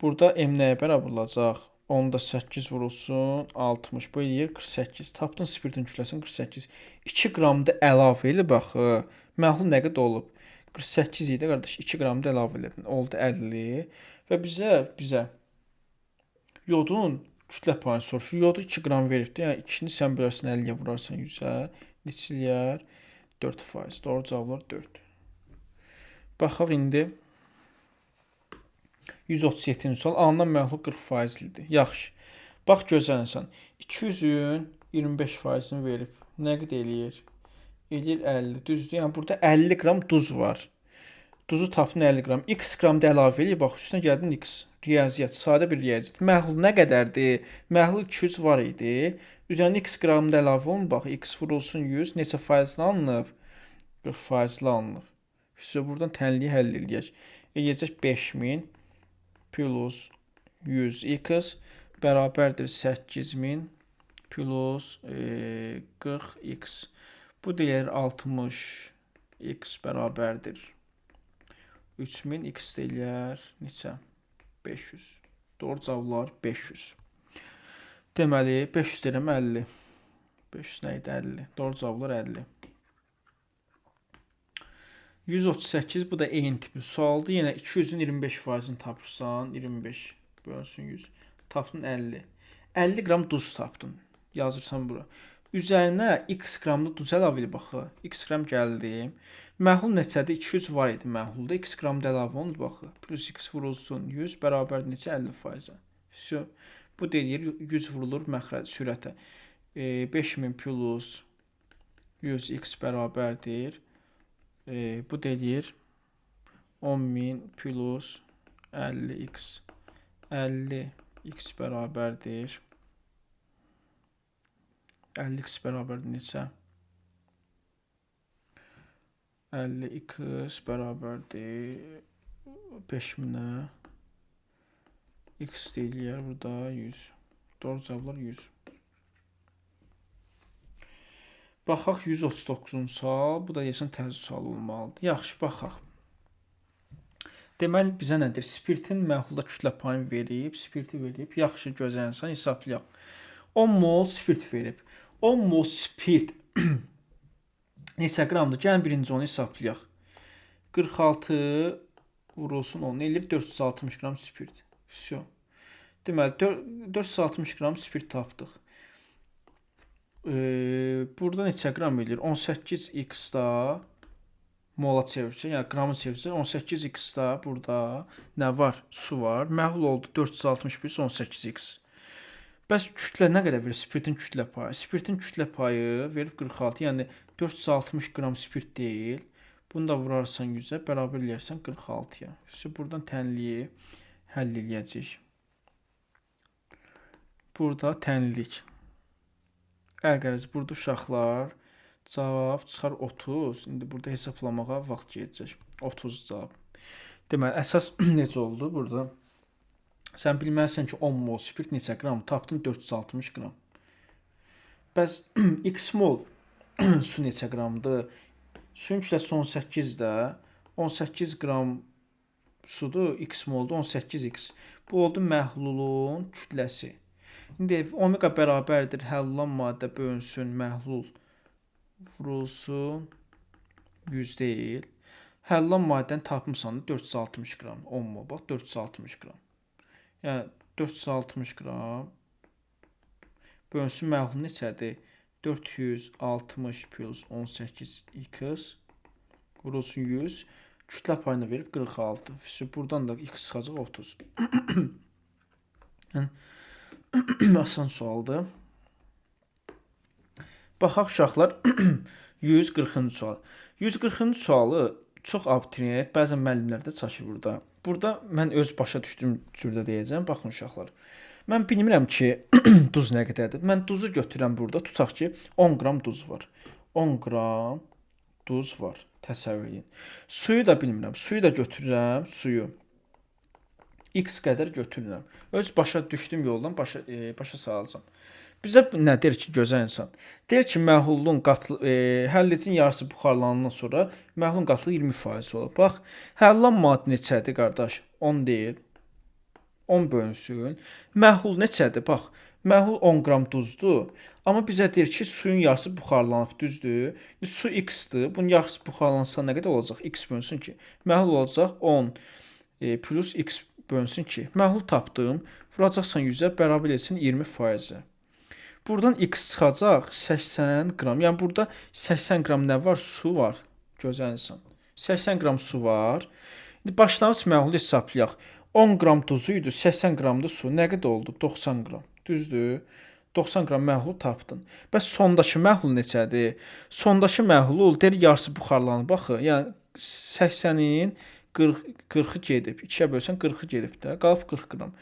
Burada M nəyə bərabər olacaq? 10-da 8 vurulsun 60. Bu eləyir 48. Tapdın spirtin kütləsini 48. 2 qramda əlavə elə baxı. Məhlul nə qədər olub? 48 idi qardaş. 2 qramda əlavə elədin. Oldu 50. Və bizə yodun kütlə payını soruşur. Yodu 2 qram veribdi. Yəni 2-ni sən bölərsən 50-yə vurarsan 100-ə. Neçəliyər? 4%. Doğru cavablar 4. Baxaq indi 137-ci sual. Alınan məhlul 40%-lidir. Yaxşı. Bax gözlənsən. 200-ün 25%-ni verib. Nə qədər eləyir? Eləyir 50. Düzdür? Yəni burada 50 qram duz var. Duzu tapdın 50 qram. X qram da əlavə eləyib. Bax üstünə gəldin X. Riyaziyyat, sadə bir riyaziyyat. Məhlul nə qədərdir? Məhlul 200 var idi. Üzərinə X qram da əlavə olunur. Bax X vurulsun 100. Neçə faizli alınıb? 40%-li alınıb. Buradan tənliyi həll eləyək. Eləyəcək 5000 plus 100x bərabərdir 8000 plus 40x. Bu deyir 60x bərabərdir 3000, x deyir neçə? 500. Doğru cavablar 500. Deməli 500 deyirəm 50. 500 nə idi? 50. Doğru cavablar 50. 138 bu da eyni tipli sualdır. Yenə 200-ün 25%-ni tapırsan, 25 bölünsün 100. Tapdın 50. 50 qram duz tapdın. Yazırsan bura. Üzərinə x qramlı duz əlavə elə baxı. X qram gəldi. Məhlul neçədir? 200 var idi məhlulda. X qram da əlavə olunur baxı. Plus x vurulsun 100 bərabər neçə? 50%. Bu deyir 100 vurulur məxrəc sürətə. 5000 plus 100x bərabərdir. Bu deyir 10.000 plus 50x. 50x bərabərdir. 50x bərabərdir neçə? 50x bərabərdir 5000-ə. X deyir burada 100. Doğru cavablar 100. Baxaq 139-cu sual. Bu da deyəsən təzə sual olmalıdır. Yaxşı, baxaq. Deməli, bizə nədir? Spirtin məhlulda kütlə payını verib, spirti verib. Yaxşı, gözlənsən, hesablayaq. 10 mol spirt verib. 10 mol spirt neçə qramdır? Gəlin birinci onu hesablayaq. 46 vurulsun 10. Eləyir 460 qram spirt. Deməli, 460 qram spirt tapdıq. Burada neçə qram eləyir? 18x da mola çevirəcək. Yəni qramı çevirəcək. 18x da burada nə var? Su var. Məhlul oldu 460 plus 18x. Bəs kütlə nə qədər verir? Spirtin kütlə payı. Spirtin kütlə payı verib 46. Yəni 460 qram spirt deyil. Bunu da vurarsan 100-ə, bərabər eləyərsən 46-ya. Buradan tənliyi həll eləyəcək. Burada tənlik. Əgəriz burada uşaqlar cavab çıxar 30. İndi burada hesablamağa vaxt gedəcək. 30 cavab. Deməli, əsas necə oldu burada? Sən bilməlisən ki, 10 mol spirt neçə qram? Tapdın 460 qram. Bəs x mol su neçə qramdır? Suyun kütləsi 18-də 18 qram sudur, x moldur 18x. Bu oldu məhlulun kütləsi. İndi omega bərabərdir həll olunan maddə bölünsün məhlul vurulsun 100 deyil. Həll olunan maddəni tapmısan da 460 qram. 10 mol, bax 460 qram. Yəni 460 qram bölünsün məhlul neçədir? 460 plus 18x vurulsun 100. Kütlə payını verib 46. Buradan da x çıxacaq 30. Asan sualdır. Baxaq uşaqlar 140-cı sual. 140-cı sualı çox abituriyent, bəzən müəllimlər də çaşır burada. Burada mən öz başa düşdüyüm cürdə deyəcəm. Baxın uşaqlar. Mən bilmirəm ki, duz nə qədərdir. Mən duzu götürürəm burada. Tutaq ki, 10 qram duz var. 10 qram duz var. Təsəvvür edin. Suyu da bilmirəm. Suyu da götürürəm. Suyu x qədər götürürəm. Öz başa düşdüyüm yoldan başa salacağam. Bizə nə deyir ki, gözəl insan? Deyir ki, məhlulun həlləcin yarısı buxarlanandan sonra məhlulun qatlığı 20% olur. Bax, həll olunan maddə neçədir qardaş? 10 deyil. 10 bölünsün. Məhlul neçədir? Bax, məhlul 10 qram duzdur. Amma bizə deyir ki, suyun yarısı buxarlanıb, düzdür? Su x-dir. Bunun yarısı buxarlansa nə qədər olacaq? X bölünsün ki. Məhlul olacaq 10 plus x bölünsün ki. Məhlul tapdım. Vuracaqsan 100-ə, bərabər etsin 20%-ə. Buradan x çıxacaq 80 qram. Yəni burada 80 qram nə var? Su var. Gözəl insan. 80 qram su var. İndi başlanğıc məhlulu hesablayaq. 10 qram duzu idi, 80 qram da su. Nə qədər oldu? 90 qram. Düzdür? 90 qram məhlul tapdın. Bəs sondakı məhlul neçədir? Sondakı məhlul deyir yarısı buxarlanıb. Baxın, yəni 80-in 40-ı gedib. 2-yə bölsən 40-ı gedib də. Qalıb 40 qram.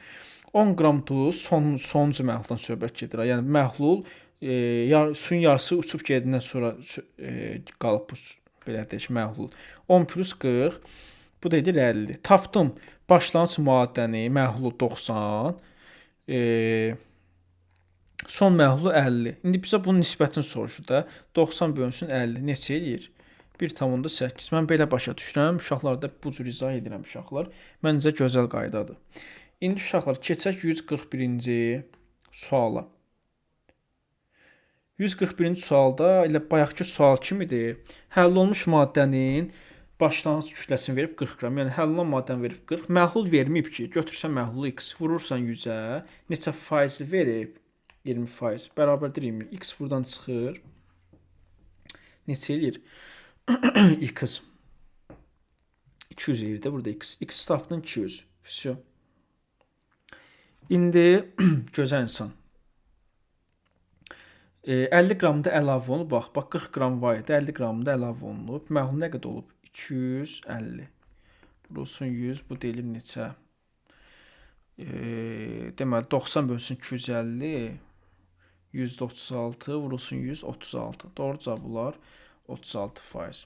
10 qram duz sonuncu məhluldan söhbət gedir. Yəni məhlul suyun yarısı uçub gedəndən sonra qalıb bu belə deyək məhlul. 10 plus 40 bu da edir 50. Tapdım başlanğıc maddəni, məhlulu 90, son məhlulu 50. İndi bizə bunun nisbətini soruşur da. 90 bölünsün 50 neçə eləyir? 1,8. Mən belə başa düşürəm. Uşaqlarda bu cür izah edirəm uşaqlar. Məncə gözəl qaydadır. İndi uşaqlar keçək 141-ci suala. 141-ci sualda elə bayaqki sual kimidir. Həll olunmuş maddənin başlanğıc kütləsini verib 40 qram. Yəni həll olunan maddəni verib 40. Məhlul verməyib ki, götürsən məhlulu x, vurursan 100-ə, neçə faizi verib? 20%. Bərabərdir 20. X buradan çıxır. Neçə eləyir? X 200 eləyir də burada x. X tapdın 200. Всё. İndi gözəl insan. 50 qram da əlavə olunub. Bax 40 qram var idi. 50 qram da əlavə olunub. Məhlul nə qədər olub? 250. Vurulsun 100. Bu deyilir neçə? Deməli 90 bölünsün 250. 136 vurulsun 100 36. Doğru cavab olar 36%.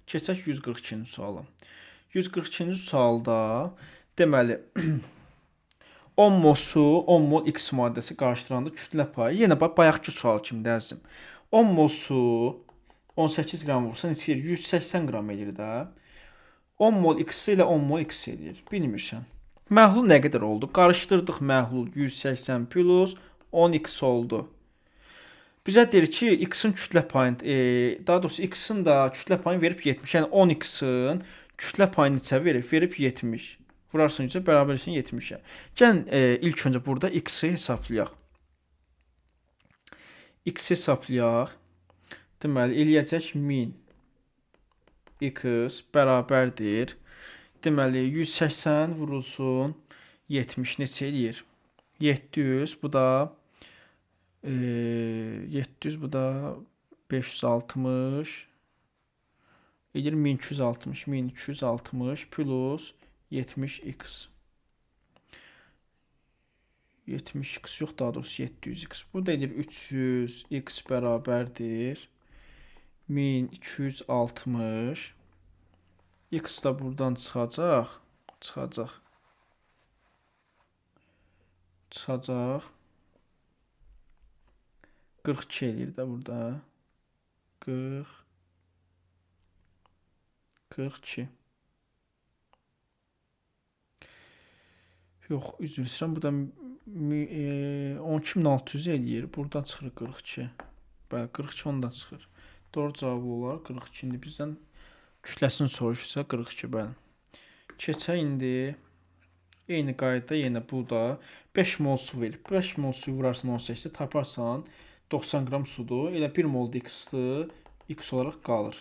Keçək 142-ci suala. 142-ci sualda deməli 10 mol su, 10 mol X maddəsi qarışdıranda kütlə payı. Yenə bayaqki sual kimdir əzizim? 10 mol su 18 qram vursa neçə eləyir? 180 qram eləyir də. 10 mol X ilə 10 mol X eləyir. Bilmirsən. Məhlul nə qədər oldu? Qarışdırdıq məhlul 180 plus 10x oldu. Bizə deyir ki, X-in kütlə payını, daha doğrusu X-in da kütlə payını verib 70. Yəni 10x-in kütlə payını neçə verib? Verib 70. Vurarsan 100-ə, bərabərsin 70-ə. Gəlin ilk öncə burada x-i hesablayaq. X-i hesablayaq. Deməli, eləyəcək 1000 x bərabərdir. Deməli, 180 vurulsun 70 neçə eləyir? 700, bu da 700, bu da 560 eləyir 1260. 1260 plus 70x. 70x yox, daha doğrusu 700x. Bu da edir 300x bərabərdir 1260. X da buradan çıxacaq. Çıxacaq. 42 eləyir də burada. 42. Yox, üzr istəyirəm. Burada 12600 eləyir. Buradan çıxır 42. Bəli, 42 ondan çıxır. Doğru cavabı olar 42. İndi bizdən kütləsini soruşsa 42, bəli. Keçək indi. Eyni qayda yenə bu da 5 mol su verir. 5 mol suyu vurarsan 18-də taparsan 90 qram sudur. Elə 1 mol da x-dır. X olaraq qalır.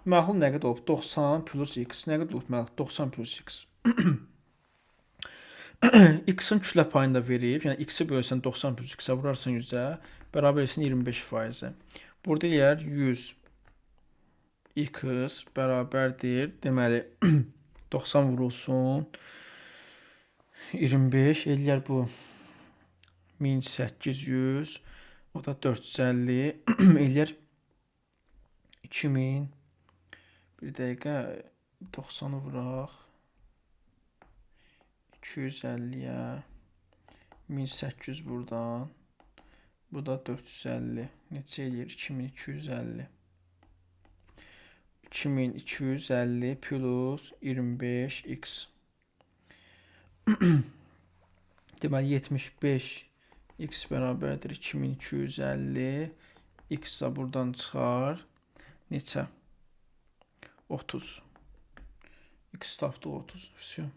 Məhlul nə qədər olub? 90 plus x. Nə qədər olub məhlul? 90 plus x. X-in kütlə payını da verib. Yəni x-i bölsən 90 plus x-ə vurarsan 100-ə. Bərabər etsin 25%. Burada eləyər 100 x bərabərdir. Deməli 90 vurulsun 25 eləyər bu 1800, o da 450 eləyər 2000. Bir dəqiqə 90-ı vuraq 250-yə 1800 buradan Bu da 450. Neçə eləyir? 2250. 2250 plus 25x. Deməli 75 x bərabərdir 2250. X da buradan çıxar. Neçə? 30. X tapdıq 30. Всё.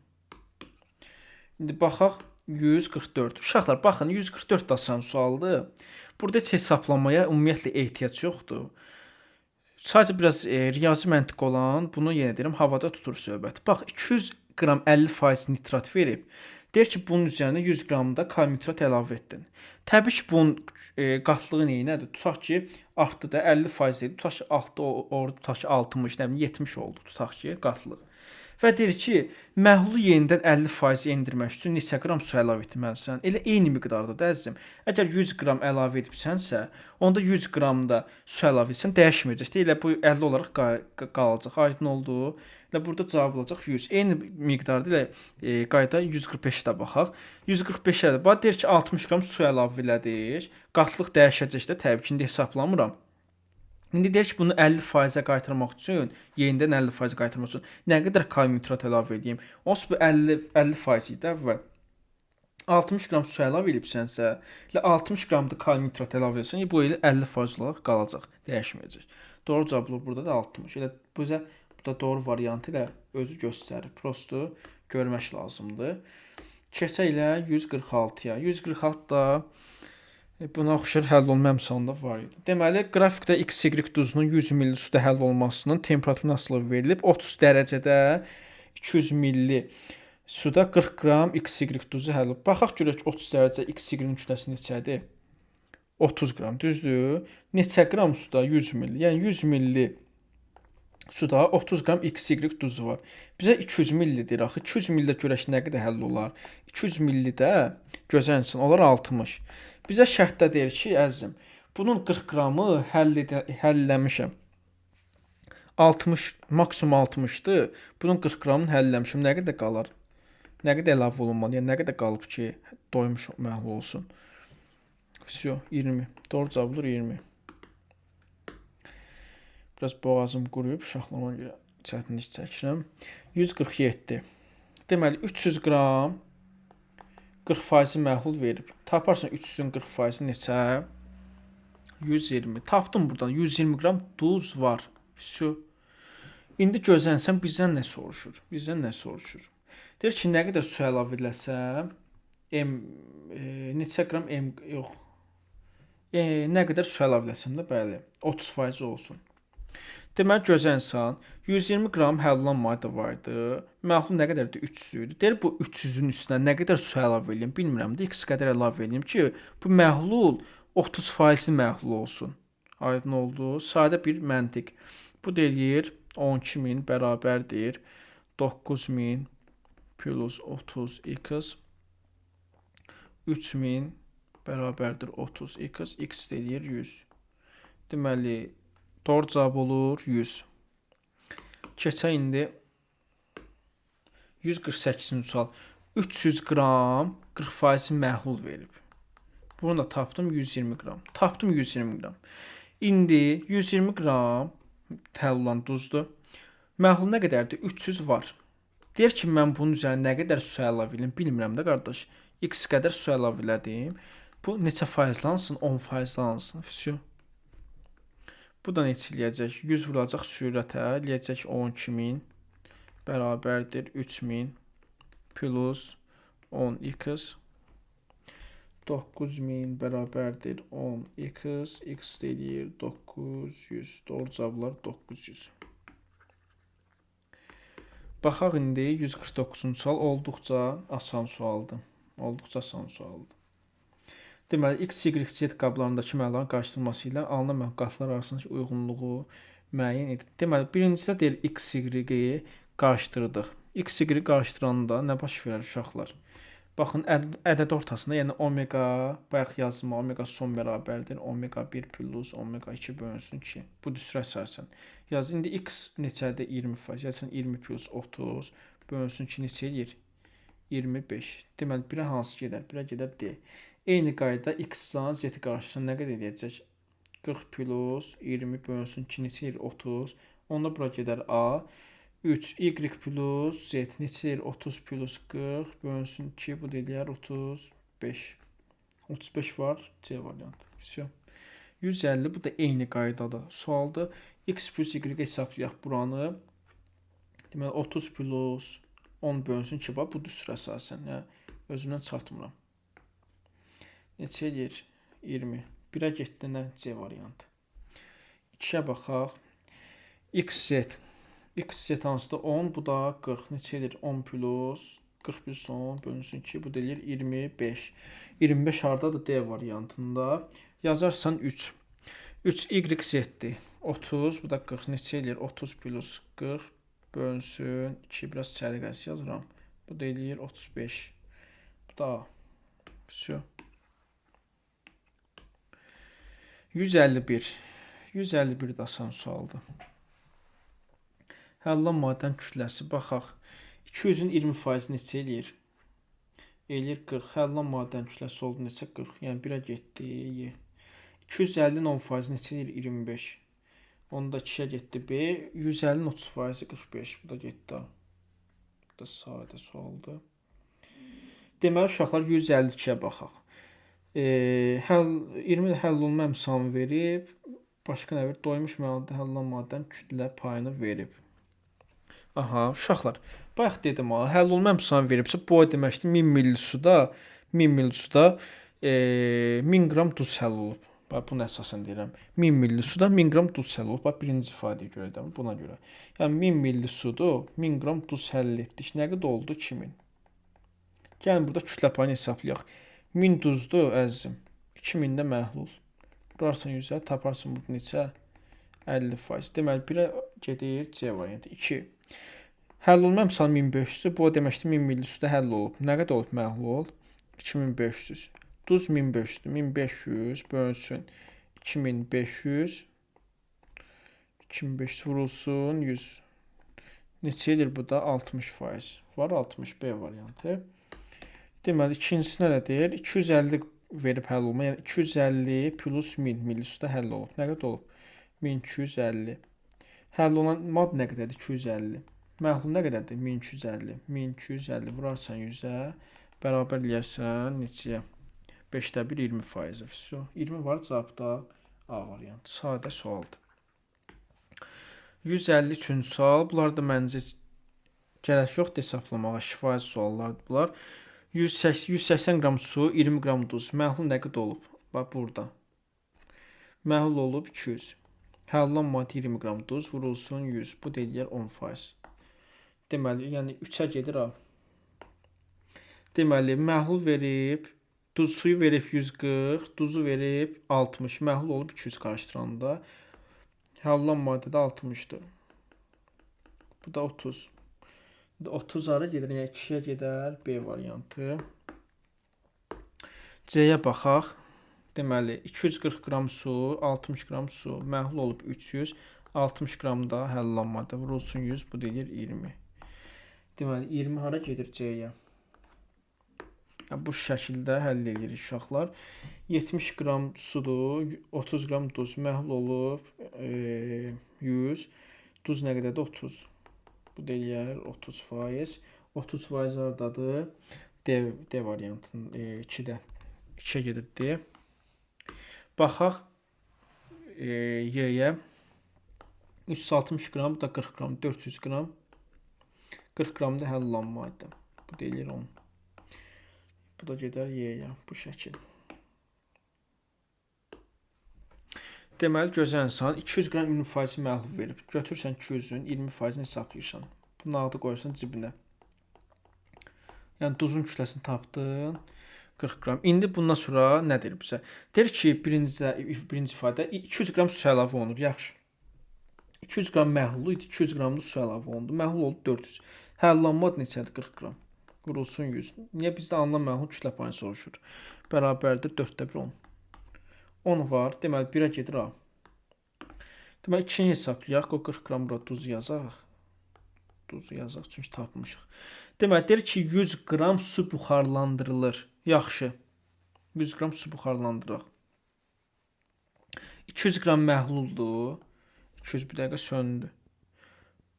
İndi baxaq 144. Uşaqlar baxın 144 da asan sualdır. Burada heç hesablamaya ümumiyyətlə ehtiyac yoxdur. Sadəcə biraz riyazi məntiq olan, bunu yenə deyirəm, havada tutur söhbət. Bax 200 qram 50% nitrat verib. Deyir ki, bunun üzərinə 100 qram da kal nitrat əlavə etdin. Təbii ki, bunun qatlığı nədir? Tutaq ki, artdı da 50% idi. Tutaq ki, tutaq ki 60, nə bilim 70 oldu. Tutaq ki, qatlıq. Və deyir ki, məhlulu yenidən 50% endirmək üçün neçə qram su əlavə etməlisən? Elə eyni miqdarda da əzizim. Əgər 100 qram əlavə edibsənsə, onda 100 qram da su əlavə etsən dəyişməyəcək. Elə bu 50 olaraq qalacaq. Aydın oldu. Elə burada cavab olacaq 100. Eyni miqdarda elə qayda 145-ə də baxaq. 145-ə də bax deyir ki, 60 qram su əlavə elədik. Qatlıq dəyişəcək də təbii ki, indi hesablamıram. İndi deyir ki, bunu 50%-ə qaytarmaq üçün, yenidən 50%-ə qaytarmaq üçün nə qədər kal nitrat əlavə edeyim? Onsuz bu 50% idi əvvəl. 60 qram su əlavə edibsənsə, elə 60 qram da kal nitrat əlavə etsən, bu elə 50% olaraq qalacaq, dəyişməyəcək. Doğru cavab burada da 60. Elə bizə burada doğru variantı ilə özü göstərir. Prosto görmək lazımdır. Keçək ilə 146-ya. 146 da buna oxşar həll olma əmsalında var idi. Deməli, qrafikdə XY duzunun 100 ml suda həll olmasının temperaturu nasıl verilib? 30 dərəcədə 200 ml suda 40 qram XY duzu həll olub. Baxaq görək 30 dərəcə XY-nin kütləsi neçədir? 30 qram, düzdür? Neçə qram suda 100 ml? Yəni 100 ml suda 30 qram XY duzu var. Bizə 200 ml deyir axı. 200 ml-də görək nə qədər həll olar? 200 ml-də gözənsin, olar 60. Bizə şərtdə deyir ki, əzizim, bunun 40 qramı həllləmişəm. 60, maksimum 60-dır. Bunun 40 qramını həllləmişəm. Nə qədər qalar? Nə qədər əlavə olunmalı? Yəni nə qədər qalıb ki, doymuş məhlul olsun? Всё, 20. Doğru cavab olur 20. Biraz boğazım quruyub, şaxlama görə çətinlik çəkirəm. 147. Deməli, 300 qram 40% məhlul verib. Taparsan 300-ün 40%-i neçə? 120. Tapdım buradan. 120 qram duz var. Всё. İndi gözlənsən bizdən nə soruşur? Bizdən nə soruşur? Deyir ki, nə qədər su əlavə edəsəm, neçə qram yox. Nə qədər su əlavə edəsəm də, bəli, 30% olsun. Deməli, gözənsən, 120 qram həll olan maddə var idi. Məhlul nə qədərdir? 300 idi. Deyir, bu 300-ün üstünə nə qədər su əlavə edeyim? Bilmirəm də, x qədər əlavə edeyim ki, bu məhlul 30% məhlul olsun. Aydın oldu. Sadə bir məntiq. Bu deyir, 12.000 bərabərdir 9.000 plus 30x 3.000 bərabərdir 30x, x deyir 100. Deməli, doğru cavab olur 100. Keçək indi 148-ci sual. 300 qram 40% məhlul verib. Bunu da tapdım 120 qram. Tapdım 120 qram. İndi 120 qram həll olan duzdur. Məhlul nə qədərdir? 300 var. Deyir ki, mən bunun üzərinə nə qədər su əlavə edeyim? Bilmirəm də qardaş. X qədər su əlavə elədim. Bu neçə faizlansın? 10% lansın. Всё. Bu da neçə eləyəcək? 100 vuracaq sürətə, eləyəcək 12.000 bərabərdir 3.000 plus 10x 9.000 bərabərdir 10x, x deyir 900. Doğru cavablar 900. Baxaq indi 149-cu sual olduqca asan sualdır. Olduqca asan sualdır. Deməli, x, y, z qablarındakı məlumatların qarşıdurulması ilə alınan məlumatlar arasındakı uyğunluğu müəyyən edin. Deməli, birincisi deyir x, y-i qarşıdırdıq. X, y qarşıdıranda nə baş verər uşaqlar? Baxın, ədəd ortasında, yəni omega, bayaq yazma, omega son bərabərdir, omega 1 plus omega 2 bölünsün 2. Bu düstur əsasən. Yaz, indi x neçədir? 20%. Yazın 20 plus 30 bölünsün 2 neçə eləyir? 25. Deməli, birə hansı gedər? Birə gedər D. Eyni qayda x-dan z-i qarşısına nə qədər edəcək? 40 plus 20 bölünsün 2 neçə edir? 30. Onda bura gedər a. 3 y plus z neçə edir? 30 plus 40 bölünsün 2 bu da eləyər 35. 35 var, C variantı. Всё. 150 bu da eyni qaydada sualdır. X plus y hesablayaq buranı. Deməli 30 plus 10 bölünsün 2 var. Budur sürə əsasən. Özümdən çatmıram. Neçə edir? 20. 1-ə getdi nə? C variantı. 2-yə baxaq. XZ. XZ hansıdır? 10. Bu da 40. Neçə edir? 10 plus 40 plus 10 bölünsün 2. Bu da eləyir 25. 25 hardadır? D variantında. Yazarsan 3. 3YZ-dir. 30. Bu da 40. Neçə eləyir? 30 plus 40 bölünsün 2. Biraz səliqəsiz yazıram. Bu da eləyir 35. Bu da A. Всё. 151. 151 də asan sualdır. Həll maddənin kütləsi. Baxaq. 200-ün 20% neçə eləyir? Eləyir 40. Həll maddənin kütləsi oldu neçə? 40. Yəni 1-ə getdi. 250-nin 10% neçə eləyir? 25. Onda 2-yə getdi B. 150-nin 30% 45. Bu da getdi A. Bu da sadə sualdır. Deməli, uşaqlar 152-yə baxaq. 20 həll olunma əmsalını verib, başqa nə verib? Doymuş məlumatda həll olunan maddənin kütlə payını verib. Aha, uşaqlar, bayaq dedim ha, həll olunma əmsalını veribsə, bu deməkdir 1000 ml suda 1000 qram duz həll olub. Bax, bunu əsasən deyirəm. 1000 ml suda 1000 qram duz həll olub. Bax, birinci ifadəyə görə də buna görə. Yəni 1000 ml suda 1000 qram duz həll etdik. Nə qədər oldu? 2000. Gəlin burada kütlə payını hesablayaq. 1000 duzdur əzizim. 2000 də məhlul. Vurarsan 100-ə, taparsın burada neçə? 50%. Deməli, 1-ə gedir C variantı. 2. Həll olunma əmsalı 1500-dür. Bu deməkdir 1000 ml suda həll olub. Nə qədər olub məhlul? 2500. Duz 1500-dür. 1500 bölünsün 2500. 2500 vurulsun 100. Neçə edir bu da? 60%. Var 60B variantı. Deməli, ikincisi nədir? 250 verib həll olma. Yəni 250 plus 1000 ml suda həll olub. Nə qədər olub? 1250. Həll olan mad nə qədərdir? 250. Məhlul nə qədərdir? 1250. 1250 vurarsan 100-ə, bərabər eləyərsən neçəyə? 5-də 1 20%. 20 var cavabda A variantı. Sadə sualdır. 153-cü sual. Bunlar da məncə gərək yoxdur hesablamağa. Şifahi suallardır bunlar. 180 qram su, 20 qram duz. Məhlul nə qədər olub? Bax, burada. Məhlul olub 200. Həll olunan maddə 20 qram duz vurulsun 100. Bu da eləyər 10%. Deməli, yəni 3-ə gedir A. Deməli, məhlul verib, duz suyu verib 140, duzu verib 60. Məhlul olub 200 qarışdıranda. Həll olunan maddə də 60-dır. Bu da 30. 30 ara gedir, yəni 2-yə gedər B variantı. C-yə baxaq. Deməli, 240 qram su, 60 qram su, məhlul olub 300, 60 qram da həll olunan maddə vurulsun 100, bu deyir 20. Deməli, 20 hara gedir C-yə? Bu şəkildə həll edirik uşaqlar. 70 qram sudur, 30 qram duz, məhlul olub 100, duz nə qədərdir? 30. Bu deyir 30%. 30% hardadır? D variantının 2-də. 2-yə gedir D. Baxaq Y-yə. 360 qram, bu da 40 qram, 400 qram. 40 qram da həll olunan maddə. Bu deyir 10. Bu da gedər Y-yə. Bu şəkil. Deməli, gözənsən 200 qram 20% məhlul verib. Götürsən 200-ün 20%-ni hesablayırsan. Bu nağdı qoyursan cibinə. Yəni, duzun kütləsini tapdın. 40 qram. İndi bundan sonra nə deyir bizə? Deyir ki, birinci ifadə 200 qram su əlavə olunur. Yaxşı. 200 qram məhlul idi, 200 qramlı su əlavə olundu. Məhlul oldu 400. Həllanmad neçədir? 40 qram. Vurulsun 100. Niyə bizdə alınan məhlul kütlə payını soruşur? Bərabərdir 4-də 1 10. 10 var. Deməli, 1-ə gedir A. Deməli, 2-ni hesablayaq. O 40 qram bura duzu yazaq. Duzu yazaq, çünki tapmışıq. Deməli, deyir ki, 100 qram su buxarlandırılır. Yaxşı. 100 qram su buxarlandıraq. 200 qram məhluldur. 200 bir dəqiqə söndü.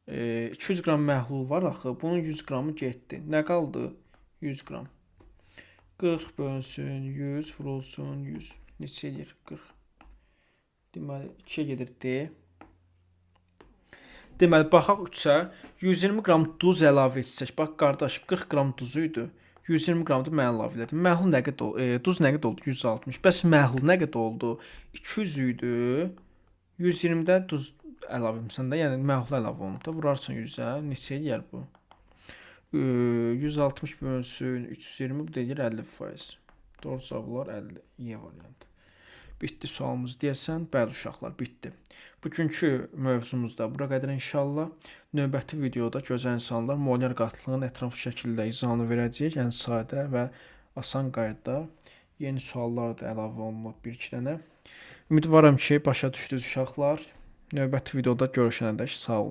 200 qram məhlul var axı. Bunun 100 qramı getdi. Nə qaldı? 100 qram. 40 bölünsün 100 vurulsun 100. Neçə edir? 40. Deməli 2-yə gedir D. Deməli baxaq 3-ə. 120 qram duz əlavə etsək. Bax qardaş 40 qram duzu idi. 120 qram da mən əlavə elədim. Məhlul nə qədər oldu? Duz nə qədər oldu? 160. Bəs məhlul nə qədər oldu? 200 idi. 120-də duz əlavə etmisən də, yəni məhlul əlavə olunub da vurarsan 100-ə. Neçə eləyər bu? 160 bölünsün 320 bu da edir 50%. Doğru cavablar 50. Y variantı. Bitdi sualımız deyəsən. Bəli uşaqlar, bitdi. Bugünkü mövzumuz da bura qədər inşallah. Növbəti videoda gözəl insanlar molar qatlığının ətraflı şəkildə izahını verəcəyik. Yəni sadə və asan qaydada yeni suallar da əlavə olunub 1-2 dənə. Ümidvaram ki, başa düşdünüz uşaqlar. Növbəti videoda görüşənədək sağ olun.